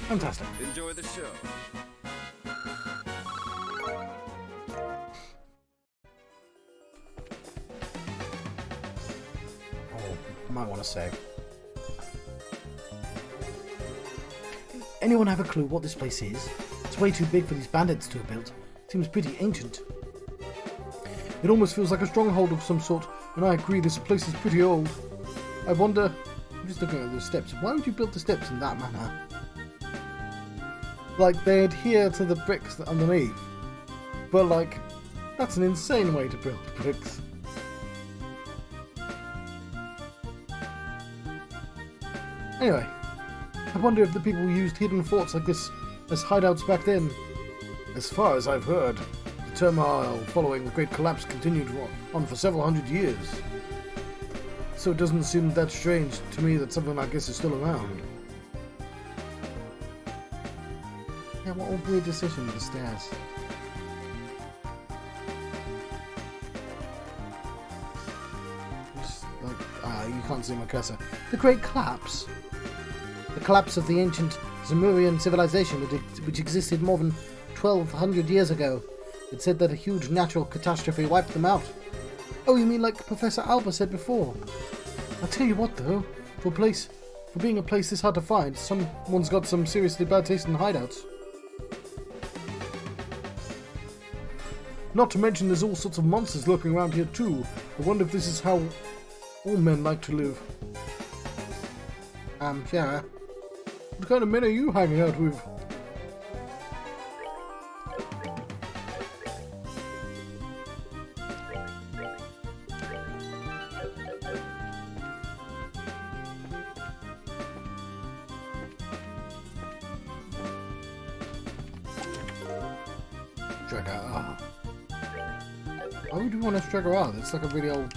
Fantastic. Enjoy the show. Oh, might want to save. Anyone have a clue what this place is? It's way too big for these bandits to have built. Seems pretty ancient. It almost feels like a stronghold of some sort, and I agree this place is pretty old. I wonder... I'm just looking at the steps. Why would you build the steps in that manner? Like, they adhere to the bricks underneath. But, like, that's an insane way to build bricks. Anyway, I wonder if the people used hidden forts like this as hideouts back then. As far as I've heard, the turmoil following the Great Collapse continued on for several hundred years. So it doesn't seem that strange to me that something like this is still around. Yeah, what a weird decision with the stairs. Just like, you can't see my cursor. The Great Collapse? The collapse of the ancient Zamurian civilization which existed more than 1,200 years ago. It said that a huge natural catastrophe wiped them out. Oh, you mean like Professor Alba said before? I'll tell you what though, for being a place this hard to find, someone's got some seriously bad taste in hideouts. Not to mention there's all sorts of monsters lurking around here too. I wonder if this is how all men like to live. Shara, what kind of men are you hanging out with? Striker. Why would you want to Striker R? That's like a really old...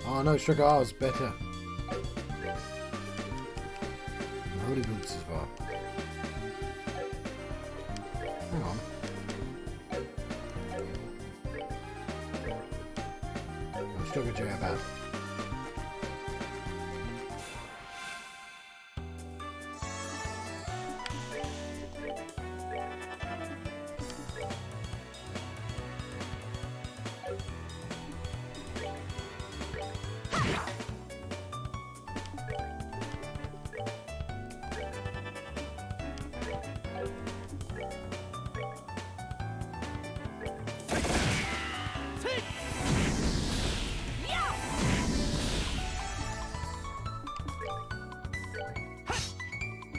Oh no, Striker R is better. Holy boots as well. Hang on. I'm still with you about.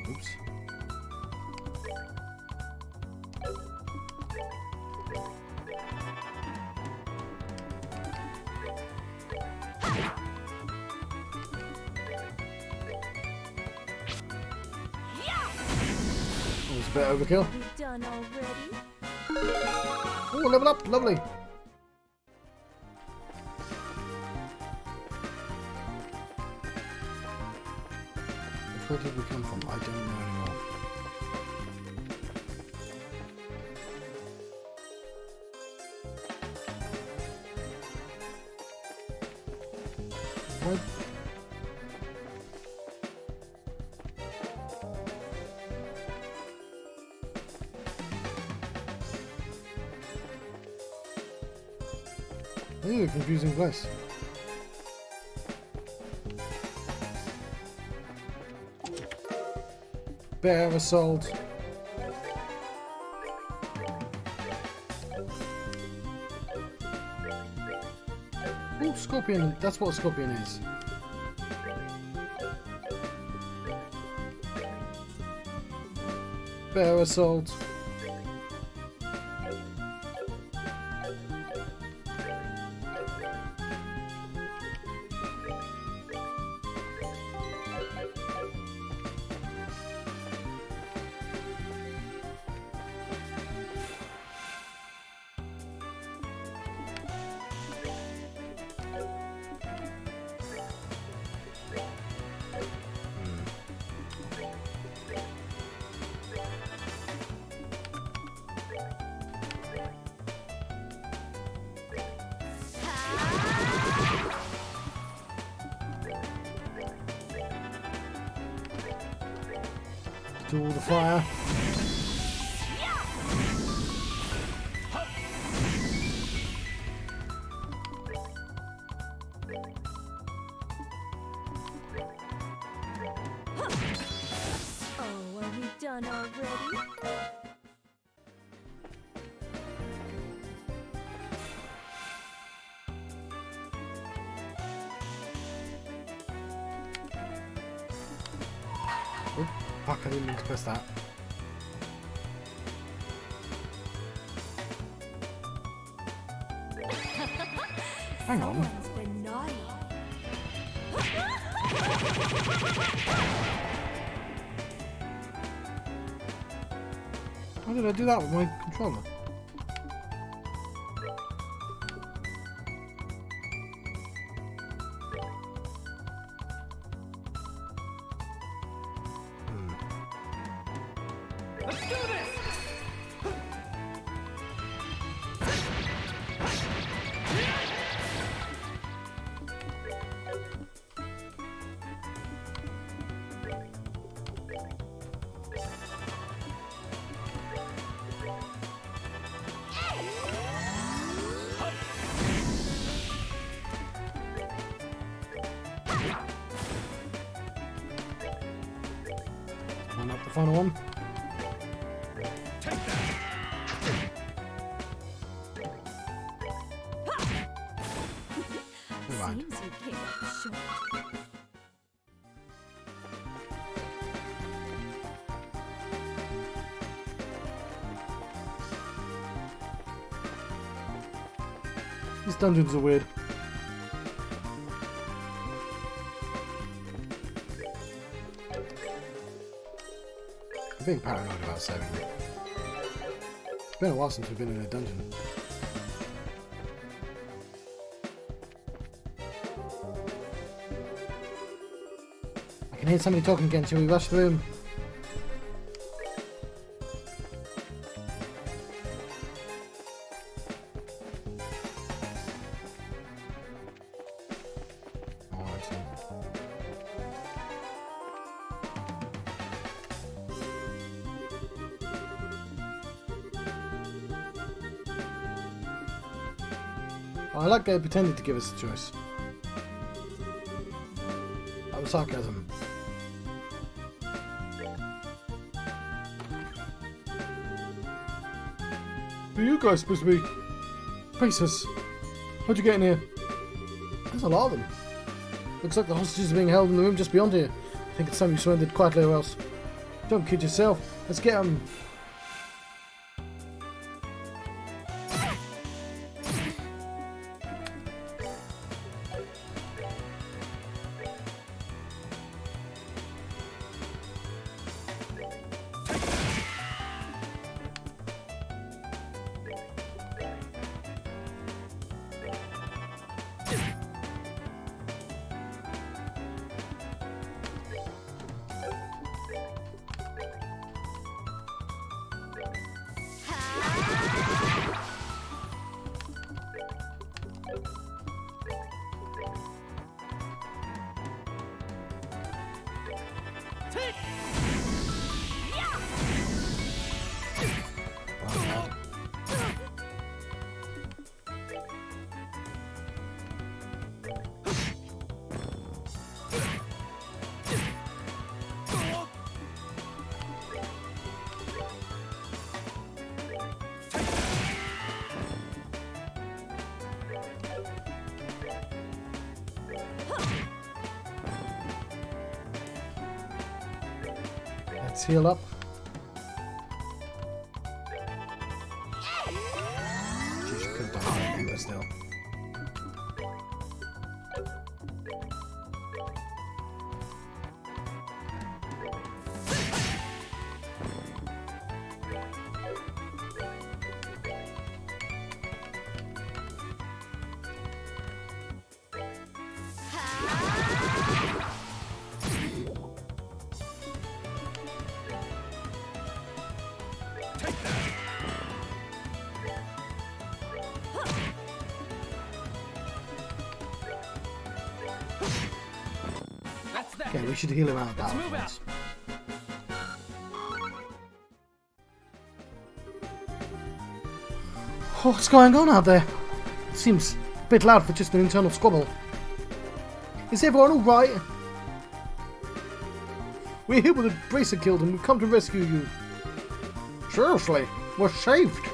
Oops. That was a bit overkill. We done already? Oh, level up! Lovely! Where did we come from? I don't know anymore. What? This is a confusing place. Bear assault. Oh, scorpion. That's what a scorpion is. Bear assault. Do all the fire. Oh, are we done already? Oh, fuck, I didn't mean to press that. Hang on. Someone's been naughty. How did I do that with my controller? Let's do this! And up the final one. Never mind. Seems you came up short. These dungeons are weird. I'm being paranoid about saving it. It's been a while since we've been in a dungeon. I can hear somebody talking again. Shall we rush through them? I like they pretended to give us a choice. That was sarcasm. Who are you guys supposed to be? Pacers. How'd you get in here? There's a lot of them. Looks like the hostages are being held in the room just beyond here. I think it's time you surrendered quietly or else. Don't kid yourself. Let's get them. Let's heal up. She could have done anything, but still. Okay, we should heal him out of that. Move out. Oh, what's going on out there? Seems a bit loud for just an internal squabble. Is everyone alright? We're here with a bracer killed and we've come to rescue you. Seriously, we're saved.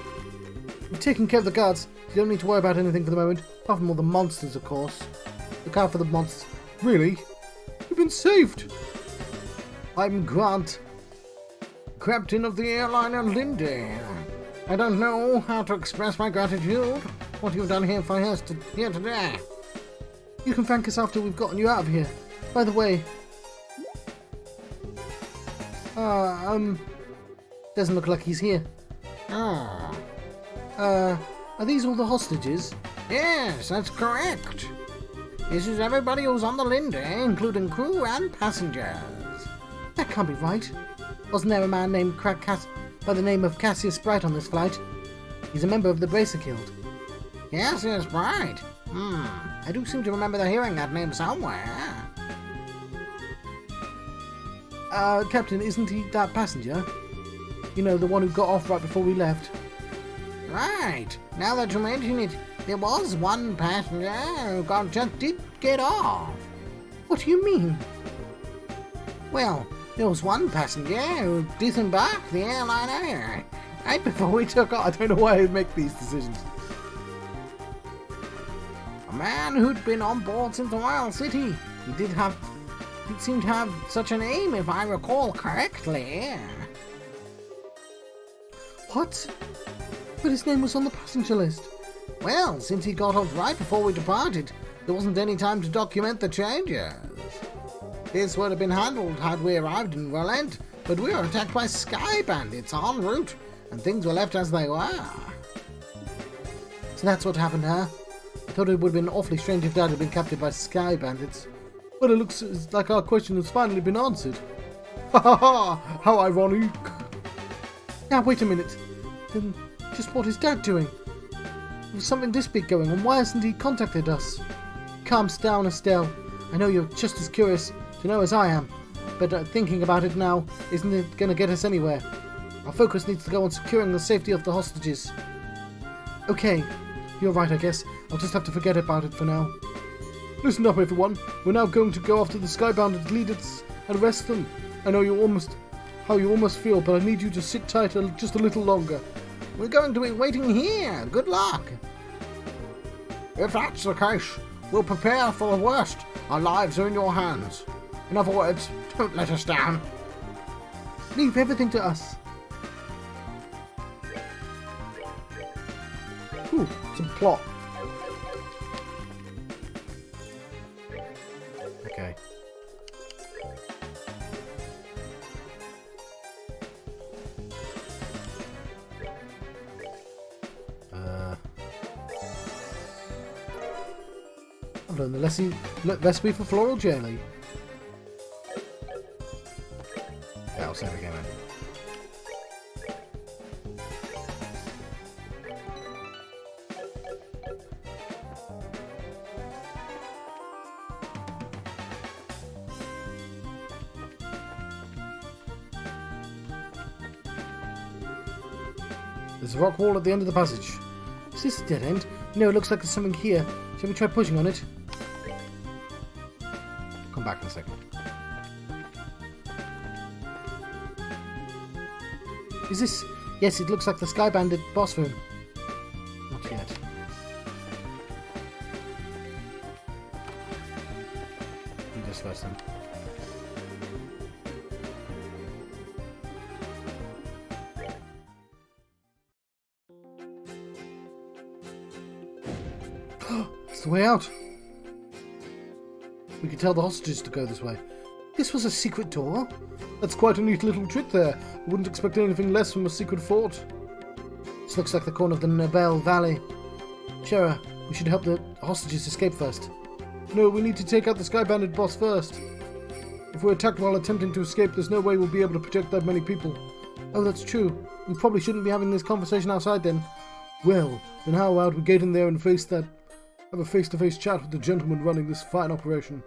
We've taken care of the guards. You don't need to worry about anything for the moment, apart from all the monsters, of course. Look out for the monsters. Really? You've been saved. I'm Grant, captain of the airliner Lindy. I don't know how to express my gratitude. What you've done here for us here today. You can thank us after we've gotten you out of here. By the way, doesn't look like he's here. Are these all the hostages? Yes, that's correct. This is everybody who's on the Lindy, including crew and passengers. That can't be right. Wasn't there a man named by the name of Cassius Bright on this flight? He's a member of the Bracer Guild. Cassius Bright? I do seem to remember hearing that name somewhere. Captain, isn't he that passenger? You know, the one who got off right before we left. Right. Now that you mention it, there was one passenger who just did get off. What do you mean? Well, there was one passenger who disembarked the airliner right before we took off. I don't know why I make these decisions. A man who'd been on board since the Wild City. He seemed to have such a name, if I recall correctly. What? But his name was on the passenger list. Well, since he got off right before we departed, there wasn't any time to document the changes. This would have been handled had we arrived in Relent, but we were attacked by Sky Bandits en route, and things were left as they were. So that's what happened, huh? I thought it would have been awfully strange if Dad had been captured by Sky Bandits. But it looks like our question has finally been answered. Ha ha ha! How ironic! Now wait a minute. Then just what is Dad doing? There's something this big going on. Why hasn't he contacted us? Calm down, Estelle. I know you're just as curious to know as I am, but thinking about it now isn't it going to get us anywhere? Our focus needs to go on securing the safety of the hostages. Okay, you're right, I guess. I'll just have to forget about it for now. Listen up, everyone. We're now going to go after the Skybound leaders and arrest them. I know how you almost feel, but I need you to sit tight just a little longer. We're going to be waiting here. Good luck. If that's the case, we'll prepare for the worst. Our lives are in your hands. In other words, don't let us down. Leave everything to us. Ooh, some plot. Okay. I've learned the recipe for floral jelly. Yeah, I'll save again. There's a rock wall at the end of the passage. Is this a dead end? No, it looks like there's something here. Shall we try pushing on it? Come back in a second. Is this... Yes, it looks like the Sky Bandit boss room. Not yet. You just first then. It's the way out. We could tell the hostages to go this way. This was a secret door? That's quite a neat little trick there. I wouldn't expect anything less from a secret fort. This looks like the corner of the Nobel Valley. Shara, we should help the hostages escape first. No, we need to take out the Sky Bandit boss first. If we're attacked while attempting to escape, there's no way we'll be able to protect that many people. Oh, that's true. We probably shouldn't be having this conversation outside then. Well, then how about we get in there and have a face-to-face chat with the gentleman running this fine operation.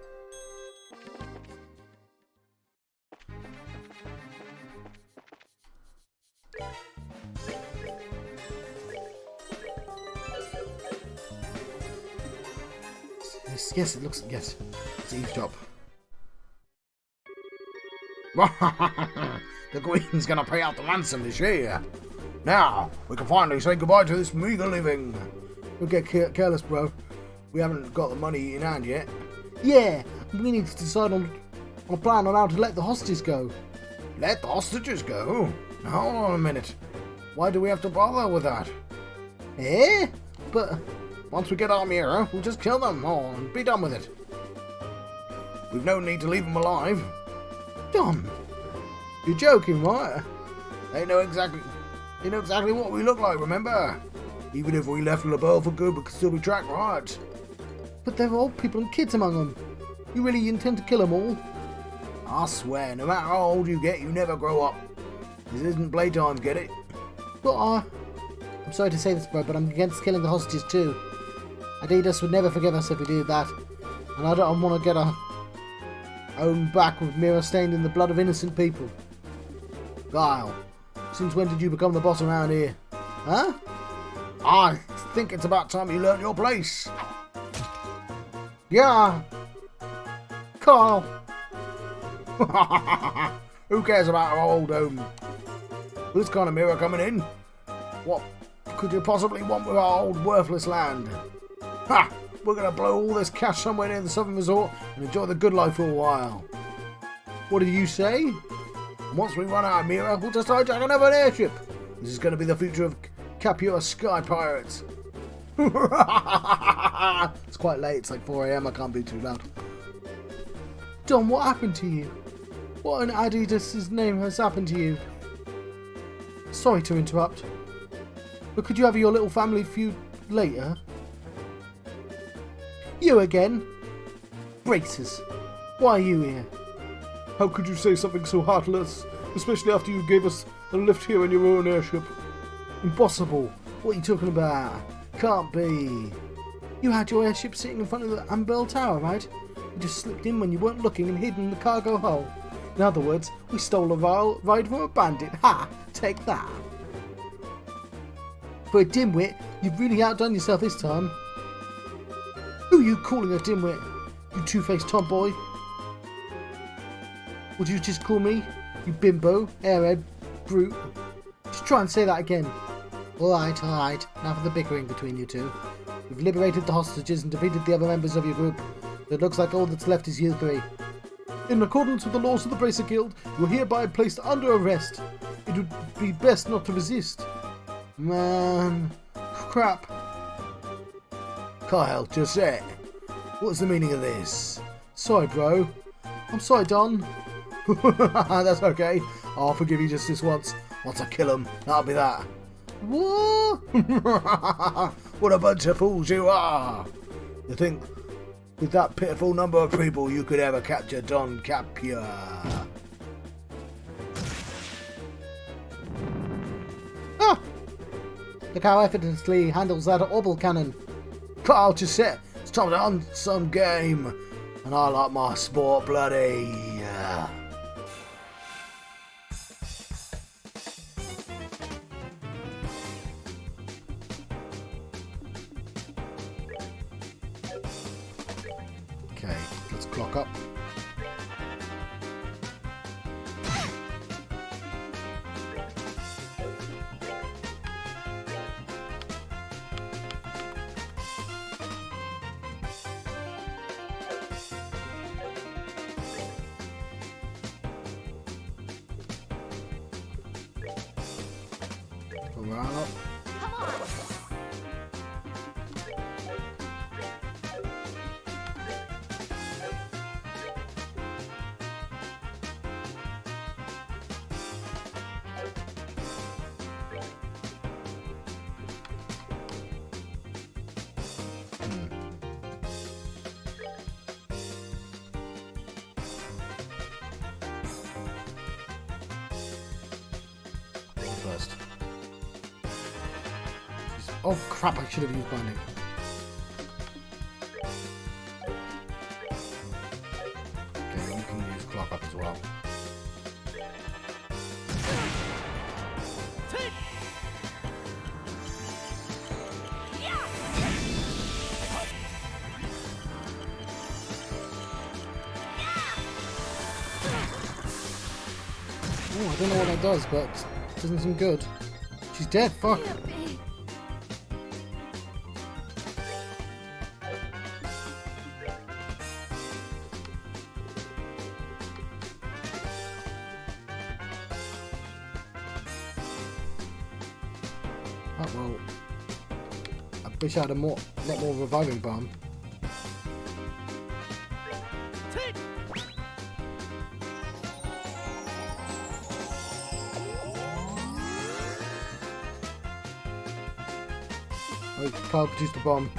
Yes, it looks... Yes, it's eavesdrop. The Queen's gonna pay out the ransom this year. Now, we can finally say goodbye to this meager living. Don't get careless, bro. We haven't got the money in hand yet. Yeah, we need to decide on a plan on how to let the hostages go. Let the hostages go? Now, hold on a minute. Why do we have to bother with that? Eh? But... Once we get our mirror, we'll just kill them all and be done with it. We've no need to leave them alive. Don, you're joking, right? They know exactly what we look like, remember? Even if we left LaBelle for good, we could still be tracked, right? But there are old people and kids among them. You really intend to kill them all? I swear, no matter how old you get, you never grow up. This isn't playtime, get it? But I'm sorry to say this, bro, but I'm against killing the hostages too. Adidas would never forgive us if we did that. And I don't want to get our own back with mirror stained in the blood of innocent people. Guile, since when did you become the boss around here? Huh? I think it's about time you learnt your place. Yeah. Kyle. Who cares about our old home? This kind of mirror coming in? What could you possibly want with our old worthless land? Ha! We're going to blow all this cash somewhere near the Southern Resort and enjoy the good life for a while. What did you say? Once we run out of mirror, we'll just hijack another airship. This is going to be the future of Capua Sky Pirates. It's quite late, it's like 4 AM, I can't be too loud. Don, what happened to you? What in Adidas' name has happened to you? Sorry to interrupt, but could you have your little family feud later? You again? Braces, why are you here? How could you say something so heartless, especially after you gave us a lift here in your own airship? Impossible. What are you talking about? Can't be. You had your airship sitting in front of the Ambell Tower, right? You just slipped in when you weren't looking and hid in the cargo hull. In other words, we stole a ride from a bandit. Ha! Take that. For a dimwit, you've really outdone yourself this time. you calling a dimwit? You two-faced tomboy? Would you just call me? You bimbo, airhead, brute. Just try and say that again. Alright. Now for the bickering between you two. You've liberated the hostages and defeated the other members of your group. So it looks like all that's left is you three. In accordance with the laws of the Bracer Guild, you are hereby placed under arrest. It would be best not to resist. Man. Crap. Kyle, just say it. What's the meaning of this? Sorry, bro. I'm sorry, Don. That's okay. I'll forgive you just this once. Once I kill him, that'll be that. What? What a bunch of fools you are! You think with that pitiful number of people you could ever capture Don Capua? Ah! Look how effortlessly he handles that orbital cannon. Kyle, just sit. It's time to hunt some game. And I like my sport bloody. Okay, let's clock up. We're up. Come on. First. Oh crap, I should have used binding. Okay, you can use clock up as well. Oh, I don't know what that does, but it doesn't seem good. She's dead, fuck. Yippee. Oh well. I wish I had a lot more reviving balm. Oh, Kyle produced a bomb.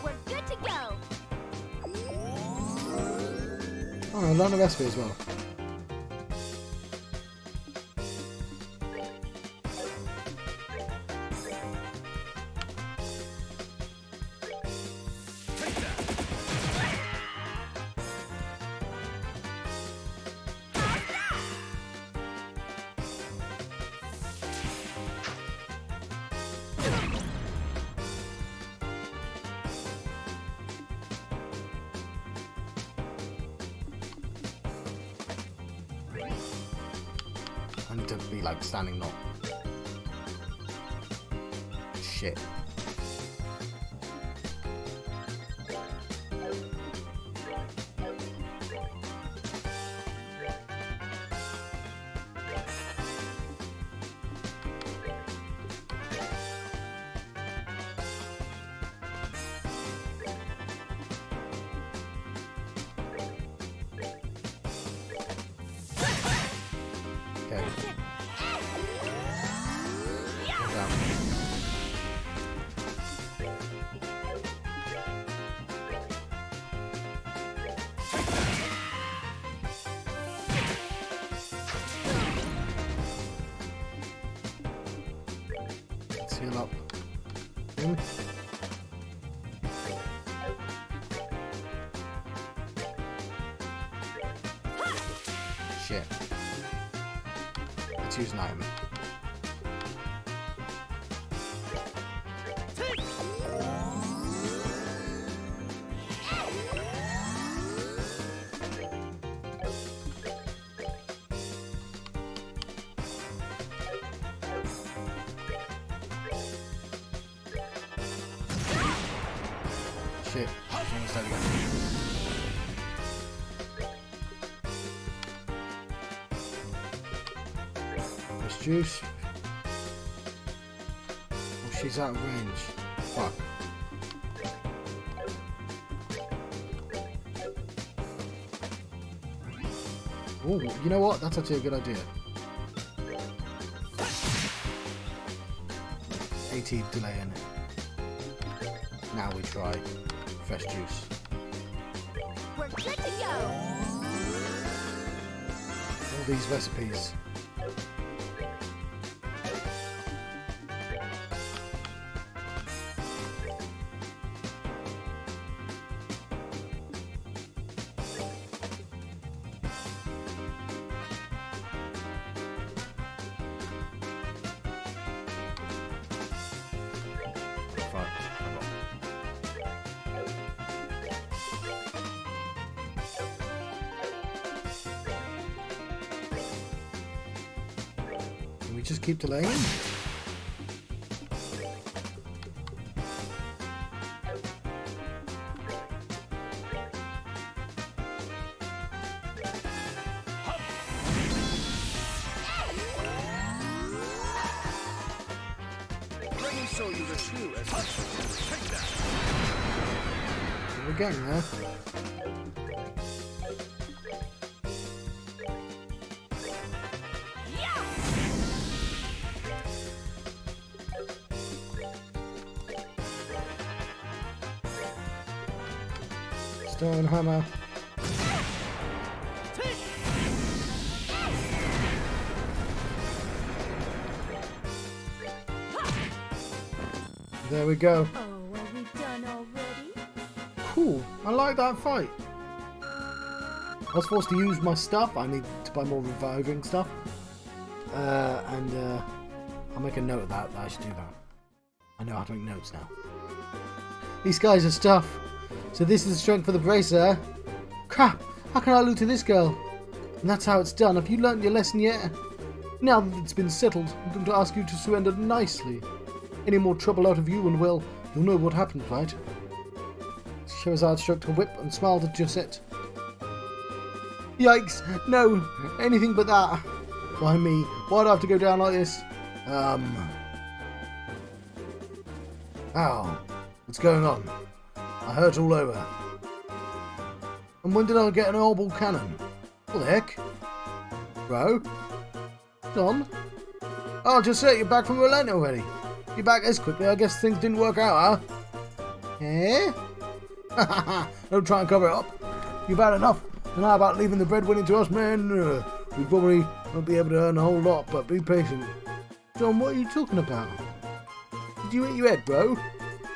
We're good to go. Oh, I learned a recipe as well. I need to be like standing, not shit. Okay. Down. heal up. Him. Shit. Let's use an item. Shit. Almost out again. This juice. Oh, she's out of range. Fuck. Oh, you know what? That's actually a good idea. AT delay in it. Now we try fresh juice. We're good to go. All these recipes. Can we just keep delaying? Let me show you the true essence. Take that. We're getting there. Stone hammer. There we go. Oh, are we done already? Cool. I like that fight. I was forced to use my stuff. I need to buy more reviving stuff. And I'll make a note of that. I should do that. I know how to make notes now. These guys are stuff. So this is the strength for the bracer. Crap! How can I lose to this girl? And that's how it's done. Have you learnt your lesson yet? Now that it's been settled, I'm going to ask you to surrender nicely. Any more trouble out of you and well, you'll know what happens, right? Scheherazade stroked her whip and smiled at Josette. Yikes! No! Anything but that! Why me? Why'd I have to go down like this? Ow. What's going on? I hurt all over. And when did I get an orbital cannon? What the heck? Bro? Don? Oh, Josette, you're back from Relent already. You're back this quickly. I guess things didn't work out, huh? Eh? Don't try and cover it up. You've had enough. And how about leaving the breadwinning to us, man? We probably won't be able to earn a whole lot, but be patient. John, what are you talking about? Did you hit your head, bro?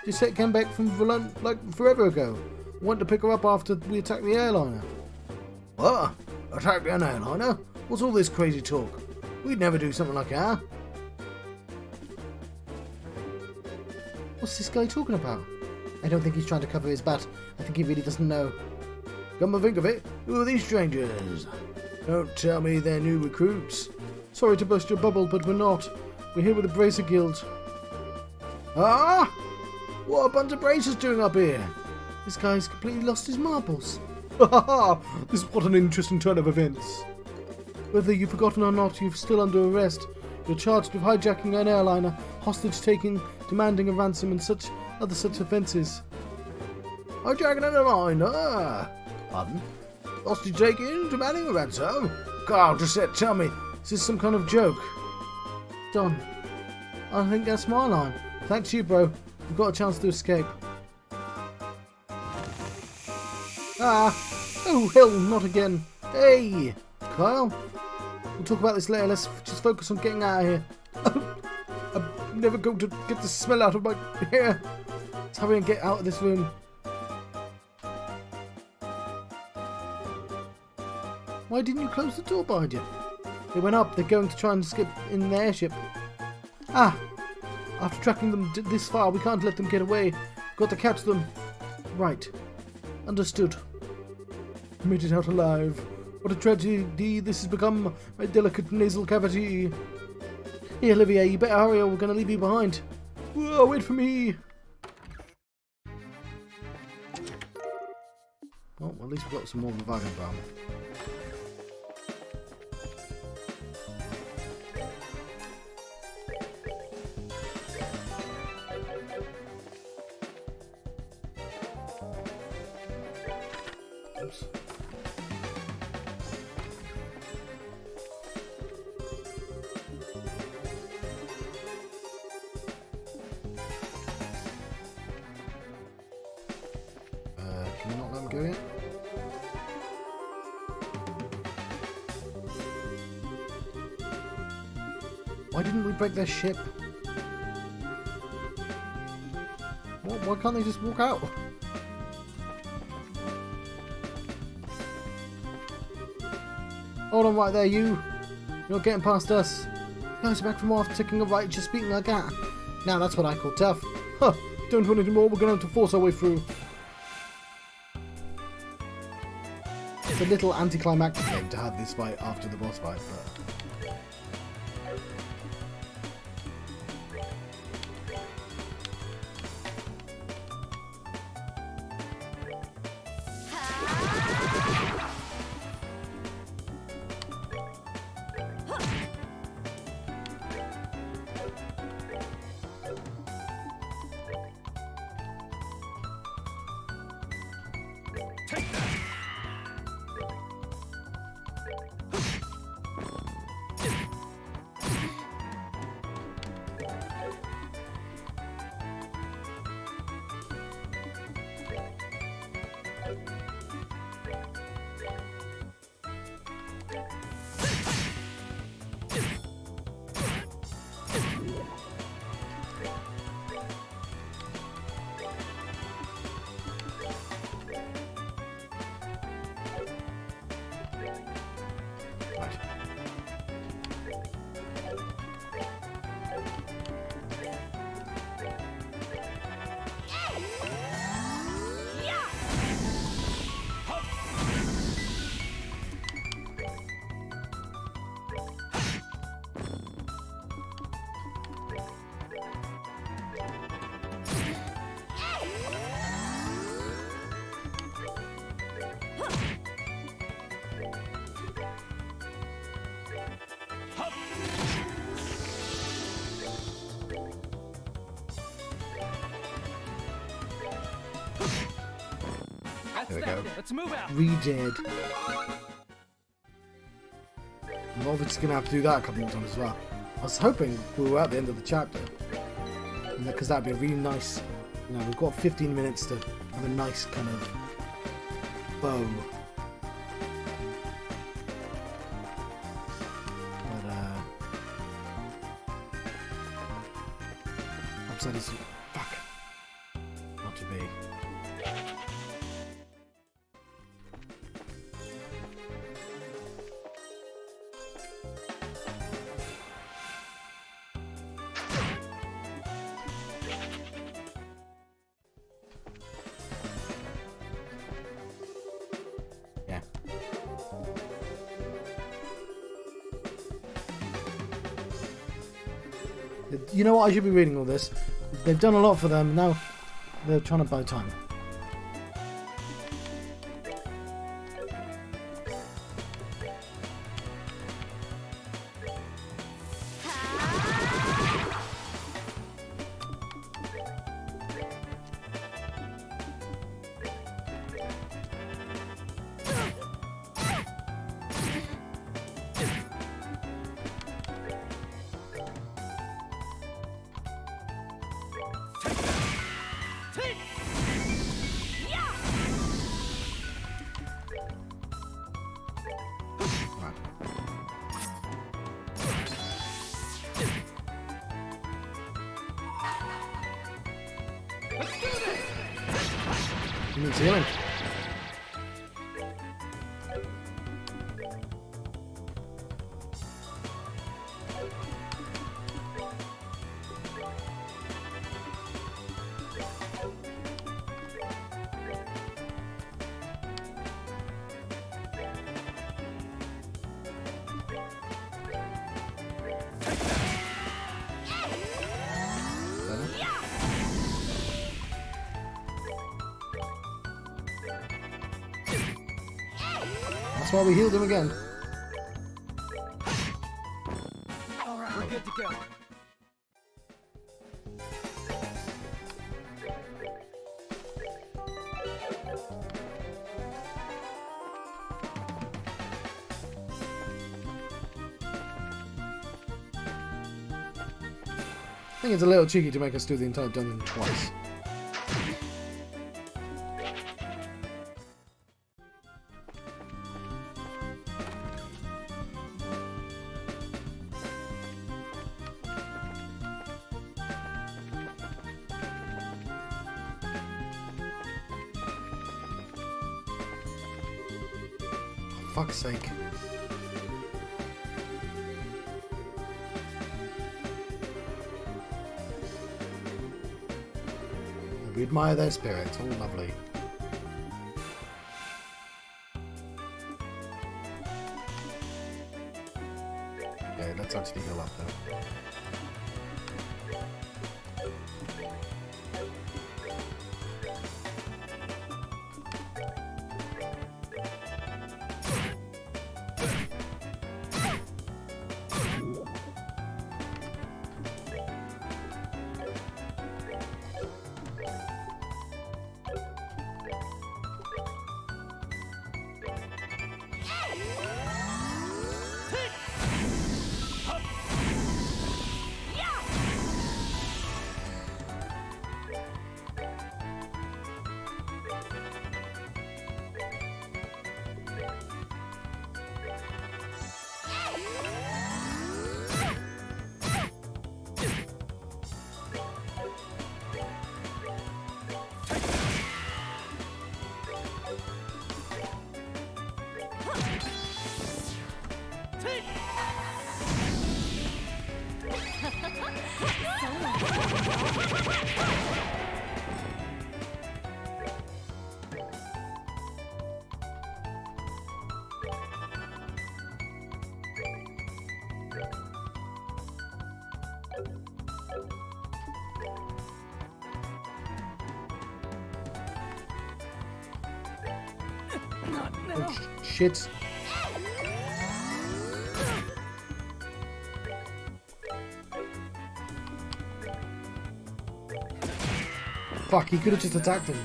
Josette came back from Relent like forever ago. Went to pick her up after we attacked the airliner. What? Attacked an airliner? What's all this crazy talk? We'd never do something like that. What's this guy talking about? I don't think he's trying to cover his butt. I think he really doesn't know. Come to think of it, who are these strangers? Don't tell me they're new recruits. Sorry to burst your bubble, but we're not. We're here with the Bracer Guild. Ah! What are a bunch of bracers doing up here? This guy's completely lost his marbles. Ha ha ha! This is what an interesting turn of events. Whether you've forgotten or not, you're still under arrest. You're charged with hijacking an airliner, hostage-taking, demanding a ransom, and other such offences. Hijacking an airliner? Pardon? Hostage-taking, demanding a ransom? Carl, Josette, tell me, is this some kind of joke? Don, I think that's my line. Thanks to you, bro. We've got a chance to escape. Ah! Oh, hell, not again. Hey! Kyle? We'll talk about this later. Let's just focus on getting out of here. never going to get the smell out of my hair. Let's hurry and get out of this room. Why didn't you close the door behind you? They went up. They're going to try and escape in the airship. Ah! After tracking them this far, we can't let them get away. Got to catch them. Right. Understood. Made it out alive. What a tragedy this has become. My delicate nasal cavity. Here, Olivier, you better hurry or we're going to leave you behind. Whoa, wait for me. Well, at least we've got some more reviving balm. Oops. Can we not let them go yet? Why didn't we break their ship? Why can't they just walk out? Hold on right there, you. You're not getting past us. Guys are back from after taking a right, just speaking like that. Now that's what I call tough. Huh, don't want any more, we're going to have to force our way through. It's a little anticlimactic game to have this fight after the boss fight, but... Take that! There we go. Let's move out. Redid. I'm obviously going to have to do that a couple more times as well. I was hoping we were at the end of the chapter. Because that would be a really nice... You know, we've got 15 minutes to have a nice kind of bow. But, upside is... Fuck. Not to be. You know what? I should be reading all this. They've done a lot for them. Now they're trying to buy time. He needs healing. That's why we healed him again. Alright, we're good to go. I think it's a little cheeky to make us do the entire dungeon twice. For fuck's sake. We admire their spirit, all lovely. Okay, let's actually heal up though. Oh, shit. Fuck, he could have just attacked him.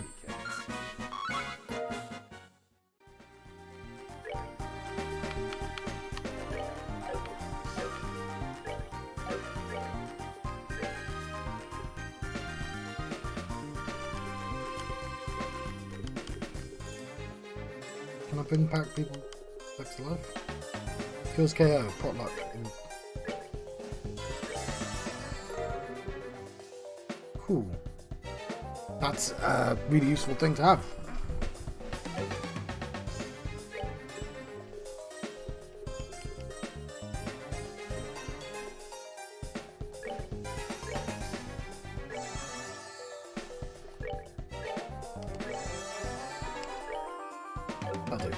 Can I bring back people back to life? Kills KO, potluck. Cool. That's a really useful thing to have. I'll do.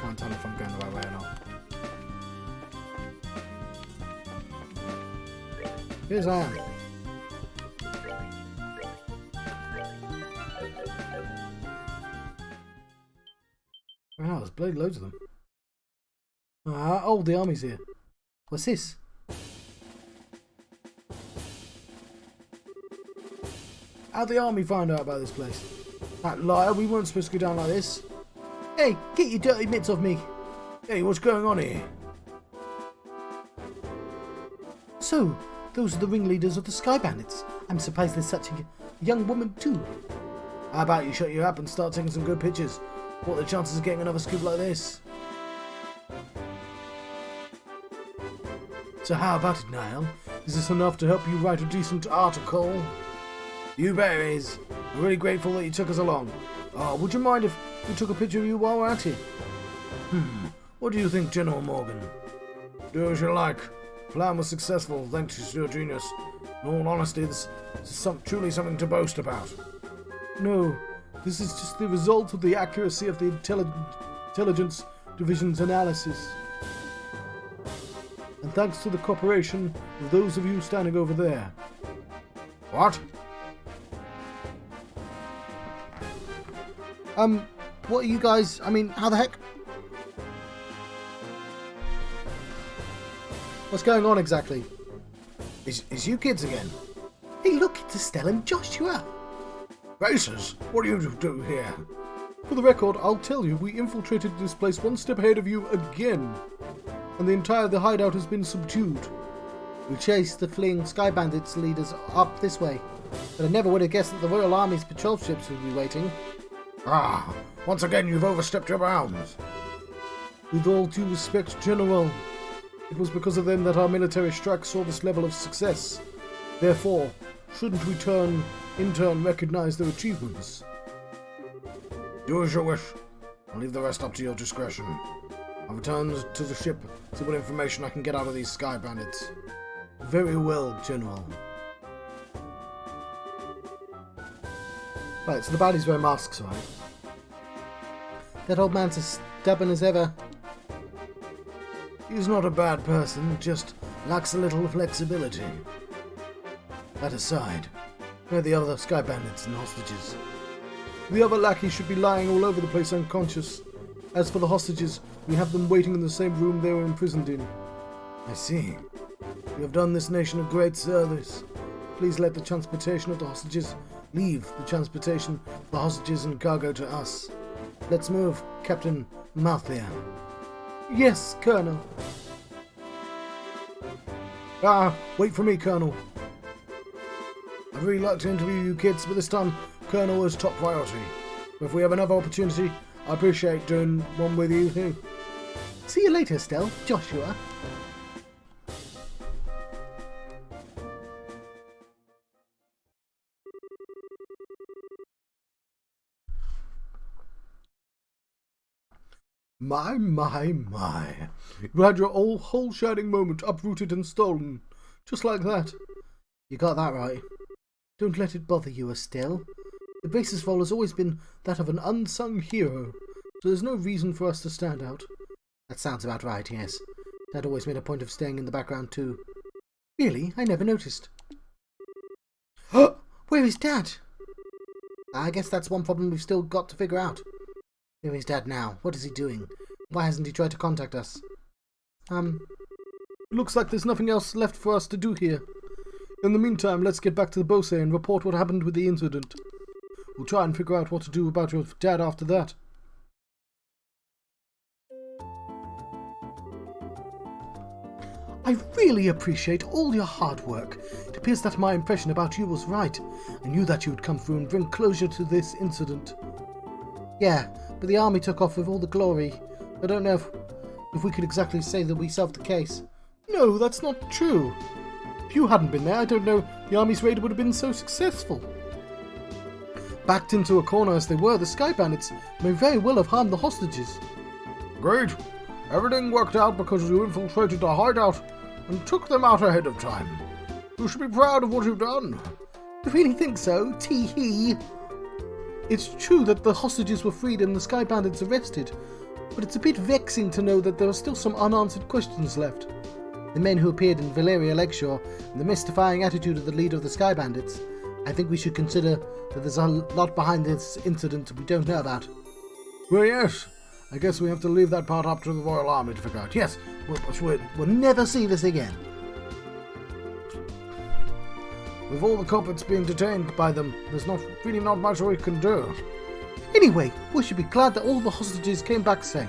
Can't tell if I'm going the right way or not. Yes, I am. Wow, there's bloody loads of them. Oh, the army's here. What's this? How'd the army find out about this place? That liar, we weren't supposed to go down like this. Hey, get your dirty mitts off me. Hey, what's going on here? So, those are the ringleaders of the Sky Bandits. I'm surprised there's such a young woman too. How about you shut your up and start taking some good pictures? What are the chances of getting another scoop like this? So how about it, Niall? Is this enough to help you write a decent article? You bet it is. I'm really grateful that you took us along. Would you mind if we took a picture of you while we're at it? What do you think, General Morgan? Do as you like. Plan was successful thanks to your genius. In all honesty, this is truly something to boast about. No, this is just the result of the accuracy of the intelligence division's analysis. And thanks to the cooperation of those of you standing over there. What? What are you guys... I mean, how the heck... What's going on exactly? Is you kids again? Hey, look, it's Estelle and Joshua. Racers, what do you do here? For the record, I'll tell you, we infiltrated this place one step ahead of you again. And the hideout has been subdued. We chased the fleeing Sky Bandits leaders up this way. But I never would have guessed that the Royal Army's patrol ships would be waiting. Once again you've overstepped your bounds. With all due respect, General, it was because of them that our military strike saw this level of success. Therefore, shouldn't we in turn recognize their achievements? Do as you wish. I'll leave the rest up to your discretion. I'll return to the ship, see what information I can get out of these Sky Bandits. Very well, General. Right, so the baddies wear masks, right? That old man's as stubborn as ever. He's not a bad person, just lacks a little flexibility. That aside, where are the other Sky Bandits and hostages? The other lackeys should be lying all over the place unconscious. As for the hostages, we have them waiting in the same room they were imprisoned in. I see. You have done this nation a great service. Please let the transportation of the hostages leave the transportation of the hostages and cargo to us. Let's move, Captain Malthea. Yes, Colonel. Wait for me, Colonel. I'd really like to interview you kids, but this time Colonel is top priority. But if we have another opportunity, I appreciate doing one with you too. See you later, Estelle. Joshua. My. You had your whole shining moment uprooted and stolen. Just like that. You got that right. Don't let it bother you, Estelle. The base's role has always been that of an unsung hero, so there's no reason for us to stand out. That sounds about right, yes. Dad always made a point of staying in the background too. Really? I never noticed. Where is Dad? I guess that's one problem we've still got to figure out. Where is Dad now? What is he doing? Why hasn't he tried to contact us? Looks like there's nothing else left for us to do here. In the meantime, let's get back to the Bose and report what happened with the incident. We'll try and figure out what to do about your dad after that. I really appreciate all your hard work. It appears that my impression about you was right. I knew that you would come through and bring closure to this incident. Yeah, but the army took off with all the glory. I don't know if we could exactly say that we solved the case. No, that's not true. If you hadn't been there, I don't know the army's raid would have been so successful. Backed into a corner as they were, the Sky Bandits may very well have harmed the hostages. Great. Everything worked out because you infiltrated the hideout and took them out ahead of time. You should be proud of what you've done. You really think so? Tee-hee. It's true that the hostages were freed and the Sky Bandits arrested, but it's a bit vexing to know that there are still some unanswered questions left. The men who appeared in Valeria Lakeshore and the mystifying attitude of the leader of the Sky Bandits, I think we should consider that there's a lot behind this incident we don't know about. Well, yes. I guess we have to leave that part up to the Royal Army to figure out. Yes, we'll never see this again. With all the culprits being detained by them, there's really not much we can do. Anyway, we should be glad that all the hostages came back safe.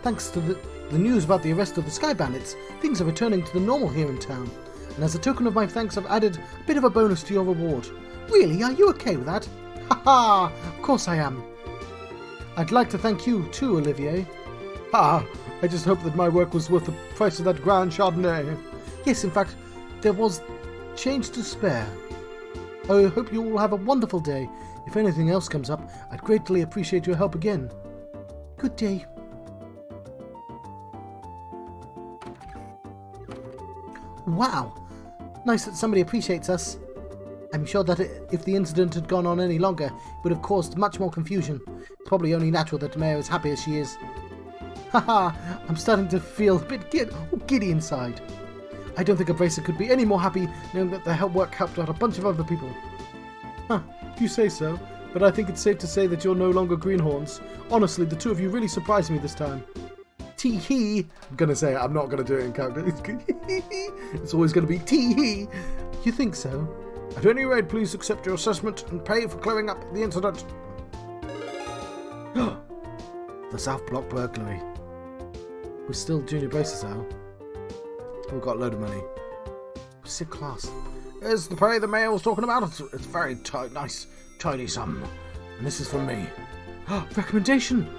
Thanks to the news about the arrest of the Sky Bandits, things are returning to the normal here in town. And as a token of my thanks, I've added a bit of a bonus to your reward. Really? Are you okay with that? Ha! Of course I am. I'd like to thank you too, Olivier. I just hope that my work was worth the price of that Grand Chardonnay. Yes, in fact, there was change to spare. I hope you all have a wonderful day. If anything else comes up, I'd greatly appreciate your help again. Good day. Wow! Nice that somebody appreciates us. I'm sure that if the incident had gone on any longer, it would have caused much more confusion. It's probably only natural that Maya is happy as she is. Haha, I'm starting to feel a bit giddy inside. I don't think a bracer could be any more happy knowing that their work helped out a bunch of other people. Huh, if you say so, but I think it's safe to say that you're no longer greenhorns. Honestly, the two of you really surprised me this time. Tee-hee. I'm gonna say it, I'm not gonna do it in character. It's always gonna be tee-hee. You think so? At any rate, please accept your assessment and pay for clearing up the incident. The South Block burglary. We're still junior bracers though. We've got a load of money. Sick class. Here's the pay the mayor was talking about. It's very nice, tidy sum. And this is from me. Recommendation!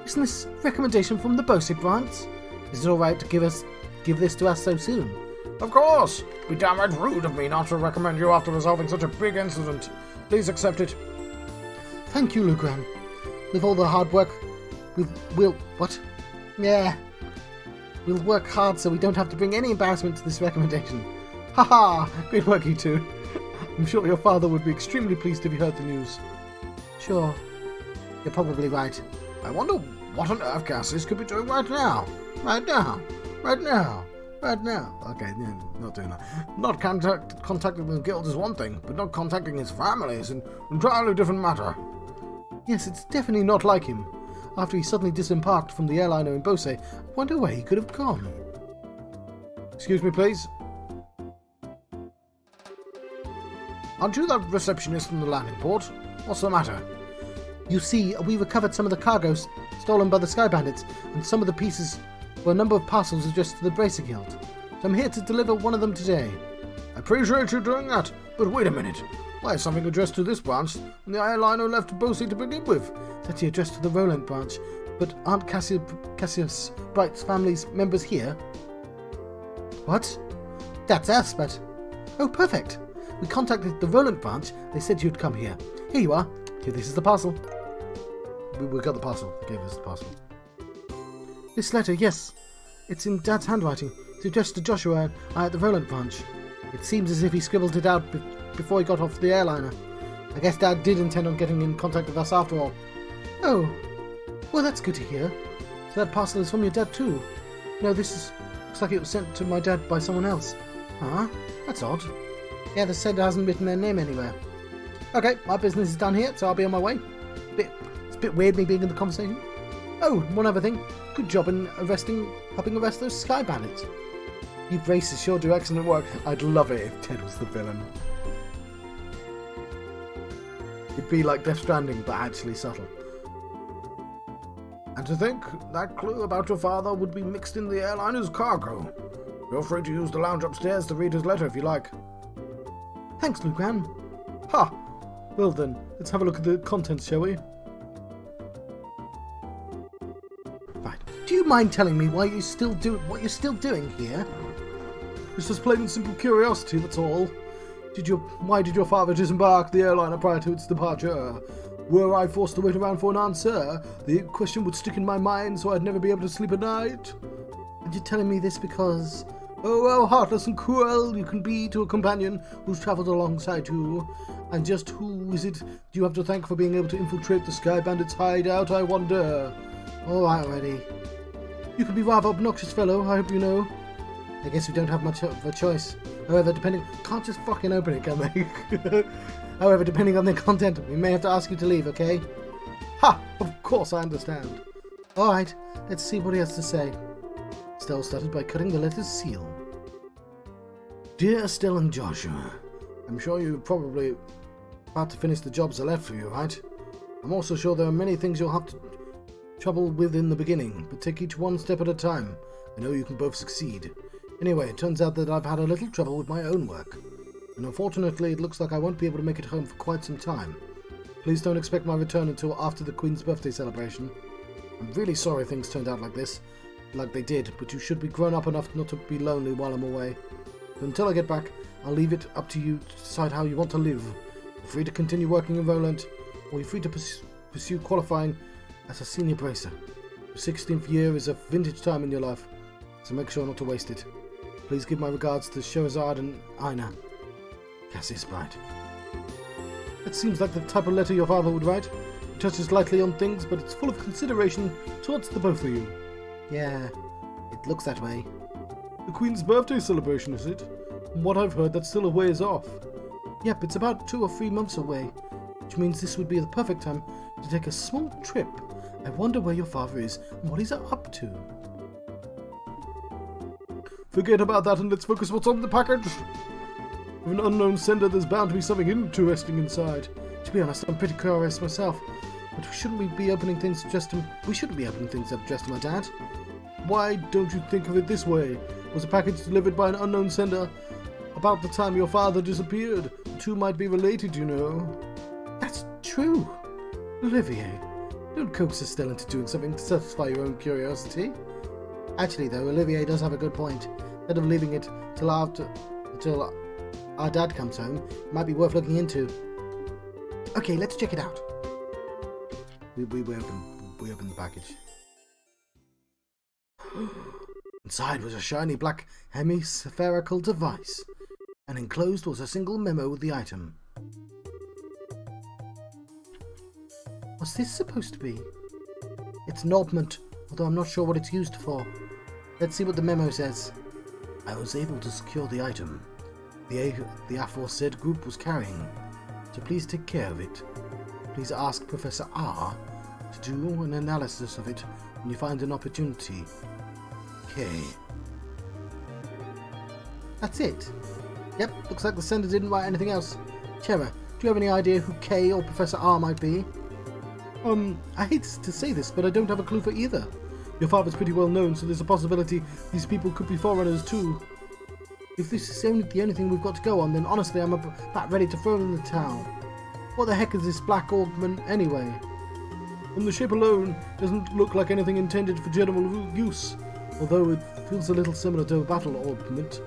Isn't this recommendation from the Bose branch? Is it alright to give this to us so soon? Of course! It'd be downright rude of me not to recommend you after resolving such a big incident. Please accept it. Thank you, Lugran. With all the hard work, we'll work hard so we don't have to bring any embarrassment to this recommendation. Haha! Great work, you two. I'm sure your father would be extremely pleased if he heard the news. Sure. You're probably right. I wonder what on earth Cassius could be doing right now. Right now. Okay, not doing that. Not contacting the guild is one thing, but not contacting his family is an entirely different matter. Yes, it's definitely not like him. After he suddenly disembarked from the airliner in Bose, I wonder where he could have gone. Excuse me, please. Aren't you the receptionist from the landing port? What's the matter? You see, we recovered some of the cargo stolen by the Sky Bandits, and some of the pieces were a number of parcels addressed to the Bracer Guild. So I'm here to deliver one of them today. I appreciate you doing that, but wait a minute. Why is something addressed to this branch when the airliner left Bose to begin with? It's actually addressed to the Roland branch, but aren't Cassius Bright's family's members here? What? That's us, but... Oh, perfect! We contacted the Roland branch. They said you'd come here. Here you are. Here, this is the parcel. We got the parcel. Gave us the parcel. This letter, yes. It's in Dad's handwriting. It's addressed to Joshua and I at the Roland branch. It seems as if he scribbled it out before he got off the airliner. I guess Dad did intend on getting in contact with us after all. Oh. Well, that's good to hear. So that parcel is from your dad too. No, looks like it was sent to my dad by someone else. Huh? That's odd. Yeah, the sender hasn't written their name anywhere. Okay, my business is done here, so I'll be on my way. It's a bit weird me being in the conversation. Oh, one other thing. Good job in helping arrest those Sky Bandits. You bracers sure do excellent work. I'd love it if Ted was the villain. It'd be like Death Stranding, but actually subtle. And to think, that clue about your father would be mixed in the airliner's cargo. Feel free to use the lounge upstairs to read his letter if you like. Thanks, Lugran. Ha! Well then, let's have a look at the contents, shall we? Right. Do you mind telling me why you still do what you're still doing here? It's just plain and simple curiosity, that's all. Why did your father disembark the airliner prior to its departure? Were I forced to wait around for an answer, the question would stick in my mind so I'd never be able to sleep at night. And you're telling me this because... Oh, how heartless and cruel you can be to a companion who's travelled alongside you. And just who is it do you have to thank for being able to infiltrate the Sky Bandits' hideout, I wonder? All right, already. You can be rather obnoxious fellow, I hope you know. I guess we don't have much of a choice. However, can't just fucking open it, can they? However, depending on the content, we may have to ask you to leave, okay? Ha! Of course I understand. Alright, let's see what he has to say. Estelle started by cutting the letter's seal. Dear Estelle and Joshua, I'm sure you're probably about to finish the jobs I left for you, right? I'm also sure there are many things you'll have trouble with in the beginning, but take each one step at a time. I know you can both succeed. Anyway, it turns out that I've had a little trouble with my own work, and unfortunately it looks like I won't be able to make it home for quite some time. Please don't expect my return until after the Queen's birthday celebration. I'm really sorry things turned out like this. like they did, but you should be grown up enough not to be lonely while I'm away. So until I get back, I'll leave it up to you to decide how you want to live. You're free to continue working in Roland, or you're free to pursue qualifying as a senior bracer. Your 16th year is a vintage time in your life, so make sure not to waste it. Please give my regards to Sherazade and Aina, Cassie's bride. It seems like the type of letter your father would write. He touches lightly on things, but it's full of consideration towards the both of you. Yeah, it looks that way. The Queen's birthday celebration, is it? From what I've heard, that's still a ways off. Yep, it's about 2 or 3 months away, which means this would be the perfect time to take a small trip. I wonder where your father is and what he's up to. Forget about that and let's focus what's on the package. With an unknown sender, there's bound to be something interesting inside. To be honest, I'm pretty curious myself. But shouldn't we be opening things just to... We shouldn't be opening things up just to my dad. Why don't you think of it this way? Was a package delivered by an unknown sender about the time your father disappeared? The two might be related, you know. That's true. Olivier, don't coax Estelle into doing something to satisfy your own curiosity. Actually, though, Olivier does have a good point. Instead of leaving it until our dad comes home, it might be worth looking into. Okay, let's check it out. We open the package. Inside was a shiny black hemispherical device, and enclosed was a single memo with the item. What's this supposed to be? It's an augment, although I'm not sure what it's used for. Let's see what the memo says. I was able to secure the item the aforesaid group was carrying, so please take care of it. Please ask Professor R to do an analysis of it when you find an opportunity. K. That's it. Yep, looks like the sender didn't write anything else. Chera, do you have any idea who K or Professor R might be? I hate to say this, but I don't have a clue for either. Your father's pretty well known, so there's a possibility these people could be foreigners too. If this is the only thing we've got to go on, then honestly I'm about ready to throw in the towel. What the heck is this black augment anyway? From the shape alone, it doesn't look like anything intended for general use, although it feels a little similar to a battle augment.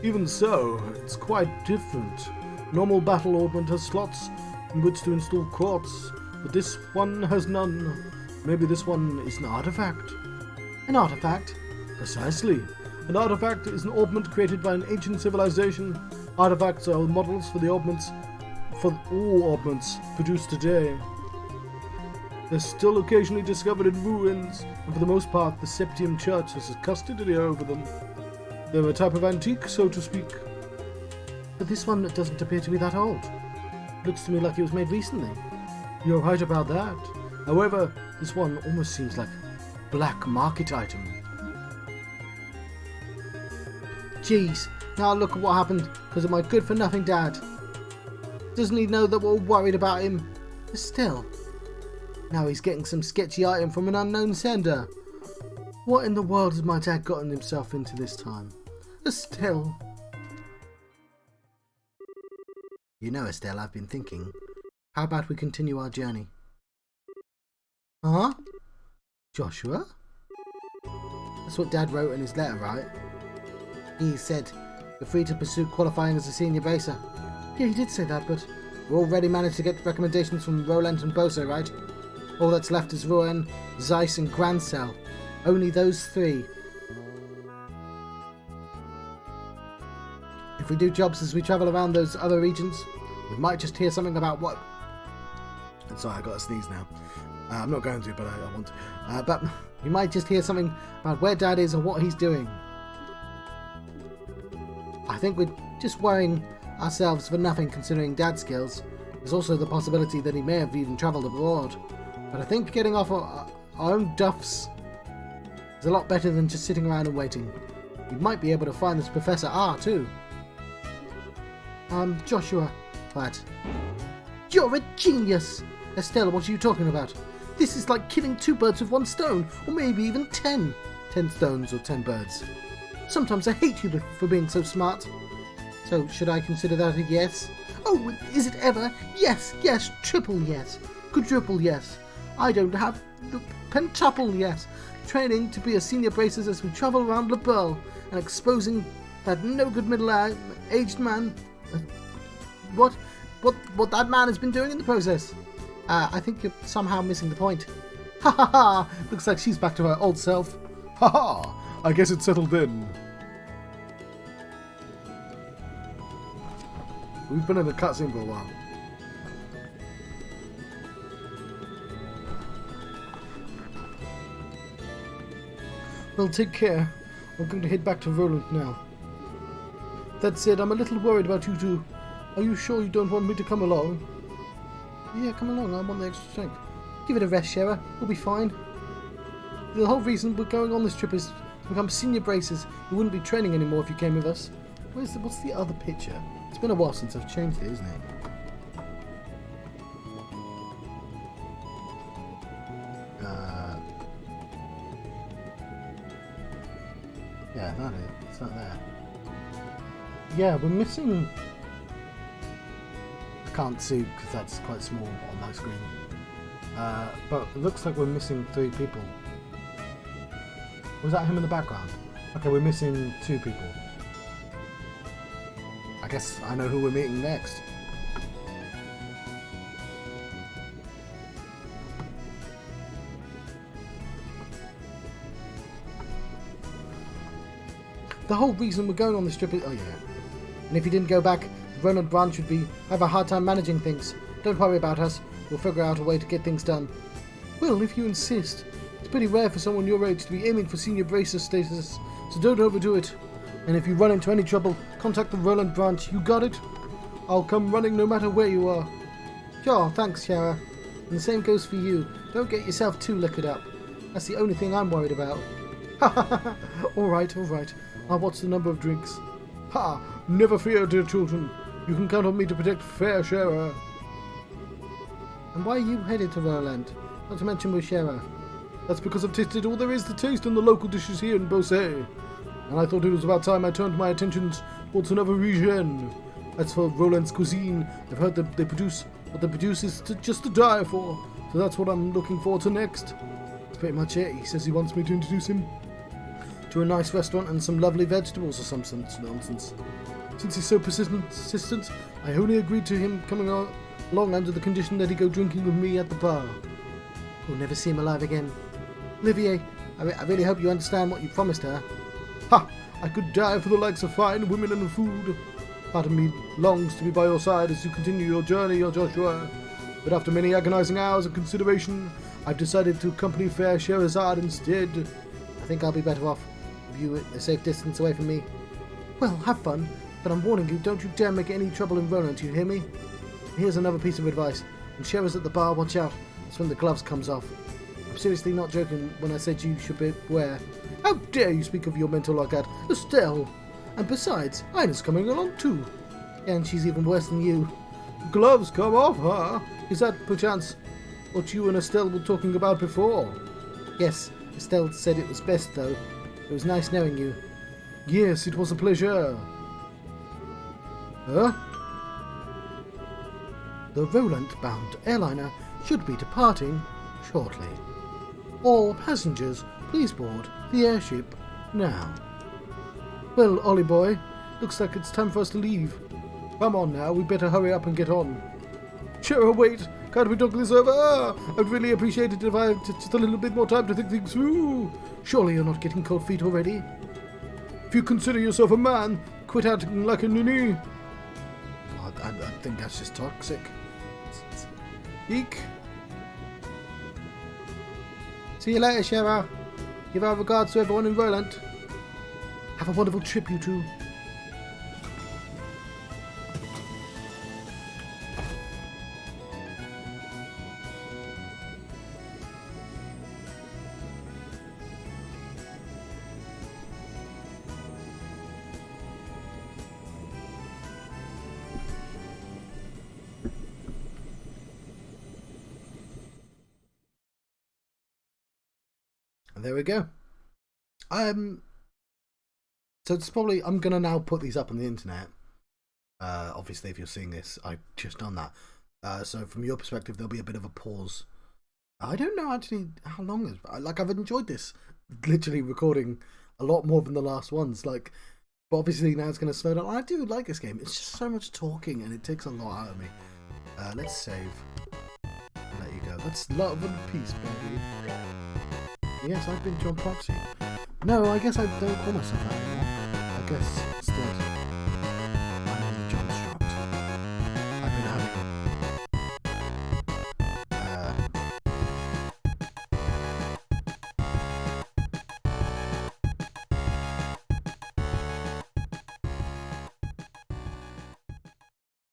Even so, it's quite different. Normal battle augment has slots in which to install quartz, but this one has none. Maybe this one is an artifact. An artifact? Precisely. An artifact is an augment created by an ancient civilization. Artifacts are models for all augments produced today. They're still occasionally discovered in ruins, and for the most part the Septium Church has custody over them. They're a type of antique, so to speak. But this one doesn't appear to be that old. Looks to me like it was made recently. You're right about that. However, this one almost seems like a black market item. Jeez, now look at what happened because of my good-for-nothing dad. Doesn't he know that we're all worried about him? But still. Now he's getting some sketchy item from an unknown sender. What in the world has my dad gotten himself into this time? Estelle. You know, Estelle, I've been thinking. How about we continue our journey? Huh? Joshua? That's what Dad wrote in his letter, right? He said, you're free to pursue qualifying as a senior baser. Yeah, he did say that, but we already managed to get recommendations from Roland and Boso, right? All that's left is Rouen, Zeiss and Grancel. Only those 3. If we do jobs as we travel around those other regions, we might just hear something about what... Sorry, I got to sneeze now. I'm not going to, but I want to. But we might just hear something about where Dad is or what he's doing. I think we're just worrying ourselves for nothing considering Dad's skills. There's also the possibility that he may have even travelled abroad. But I think getting off our own duffs is a lot better than just sitting around and waiting. We might be able to find this Professor R too. Joshua, what? You're a genius! Estelle, what are you talking about? This is like killing 2 birds with 1 stone, or maybe even 10. 10 stones or 10 birds. Sometimes I hate you for being so smart. So, should I consider that a yes? Oh, is it ever? Yes, yes, triple yes. Quadruple yes. I don't have the pentuple, yes. Training to be a senior bracers as we travel around Le Burle and exposing that no-good middle-aged man. What that man has been doing in the process. I think you're somehow missing the point. Ha ha ha! Looks like she's back to her old self. Ha ha! I guess it's settled in. We've been in the cutscene for a while. Well, take care. I'm going to head back to Roland now. That said, I'm a little worried about you two. Are you sure you don't want me to come along? Yeah, come along. I want the extra strength. Give it a rest, Shara. We'll be fine. The whole reason we're going on this trip is to become senior bracers. You wouldn't be training anymore if you came with us. What's the other picture? It's been a while since I've changed it, isn't it? Yeah, that is. It's not there. Yeah, we're missing... I can't see because that's quite small on my screen. But it looks like we're missing 3 people. Was that him in the background? Okay, we're missing 2 people. I guess I know who we're meeting next. The whole reason we're going on this trip is... Oh, yeah. And if you didn't go back, the Roland branch would have a hard time managing things. Don't worry about us. We'll figure out a way to get things done. Well, if you insist. It's pretty rare for someone your age to be aiming for senior bracer status, so don't overdo it. And if you run into any trouble, contact the Roland branch. You got it? I'll come running no matter where you are. Sure, thanks, Shara. And the same goes for you. Don't get yourself too liquored up. That's the only thing I'm worried about. Ha ha ha! Alright, alright. I'll watch the number of drinks. Ha! Never fear, dear children. You can count on me to protect fair Shara. And why are you headed to Roland? Not to mention with Shara. That's because I've tasted all there is to taste in the local dishes here in Beausset. And I thought it was about time I turned my attentions towards another region. As for Roland's cuisine, I've heard that they produce what they produce is just to die for. So that's what I'm looking forward to next. That's pretty much it. He says he wants me to introduce him To a nice restaurant and some lovely vegetables or some such nonsense. Since he's so persistent, I only agreed to him coming along under the condition that he go drinking with me at the bar. We'll never see him alive again. Olivier, I really hope you understand what you promised her. Ha! I could die for the likes of fine women and food. Part of me longs to be by your side as you continue your journey, your Joshua. But after many agonizing hours of consideration, I've decided to accompany fair Scheherazade instead. I think I'll be better off with you at a safe distance away from me. Well, have fun, but I'm warning you, don't you dare make any trouble in Roland, you hear me? And here's another piece of advice. When Shera's at the bar, watch out. That's when the gloves comes off. I'm seriously not joking when I said you should beware. How dare you speak of your mentor like that, Estelle? And besides, Ina's coming along too. Yeah, and she's even worse than you. Gloves come off, huh? Is that, perchance, what you and Estelle were talking about before? Yes, Estelle said it was best, though. It was nice knowing you. Yes, it was a pleasure. Huh? The Roland-bound airliner should be departing shortly. All passengers, please board the airship now. Well, Ollie boy, looks like it's time for us to leave. Come on now, we better hurry up and get on. Sure, wait, can't we talk this over? I'd really appreciate it if I had just a little bit more time to think things through. Surely you're not getting cold feet already? If you consider yourself a man, quit acting like a ninny. I think that's just toxic. Eek. See you later, Shara. Give our regards to everyone in Roland. Have a wonderful trip, you two. There we go. So it's probably, I'm gonna now put these up on the internet. Obviously, if you're seeing this, I've just done that. So from your perspective, there'll be a bit of a pause I don't know actually how long it's... Like, I've enjoyed this. Literally recording a lot more than the last ones. Like, but obviously now it's going to slow down. I do like this game. It's just so much talking and it takes a lot out of me. Let's save. Let you go. That's love and peace, baby. Yes, I've been John Proxy. No, I guess I don't call myself that anymore. I guess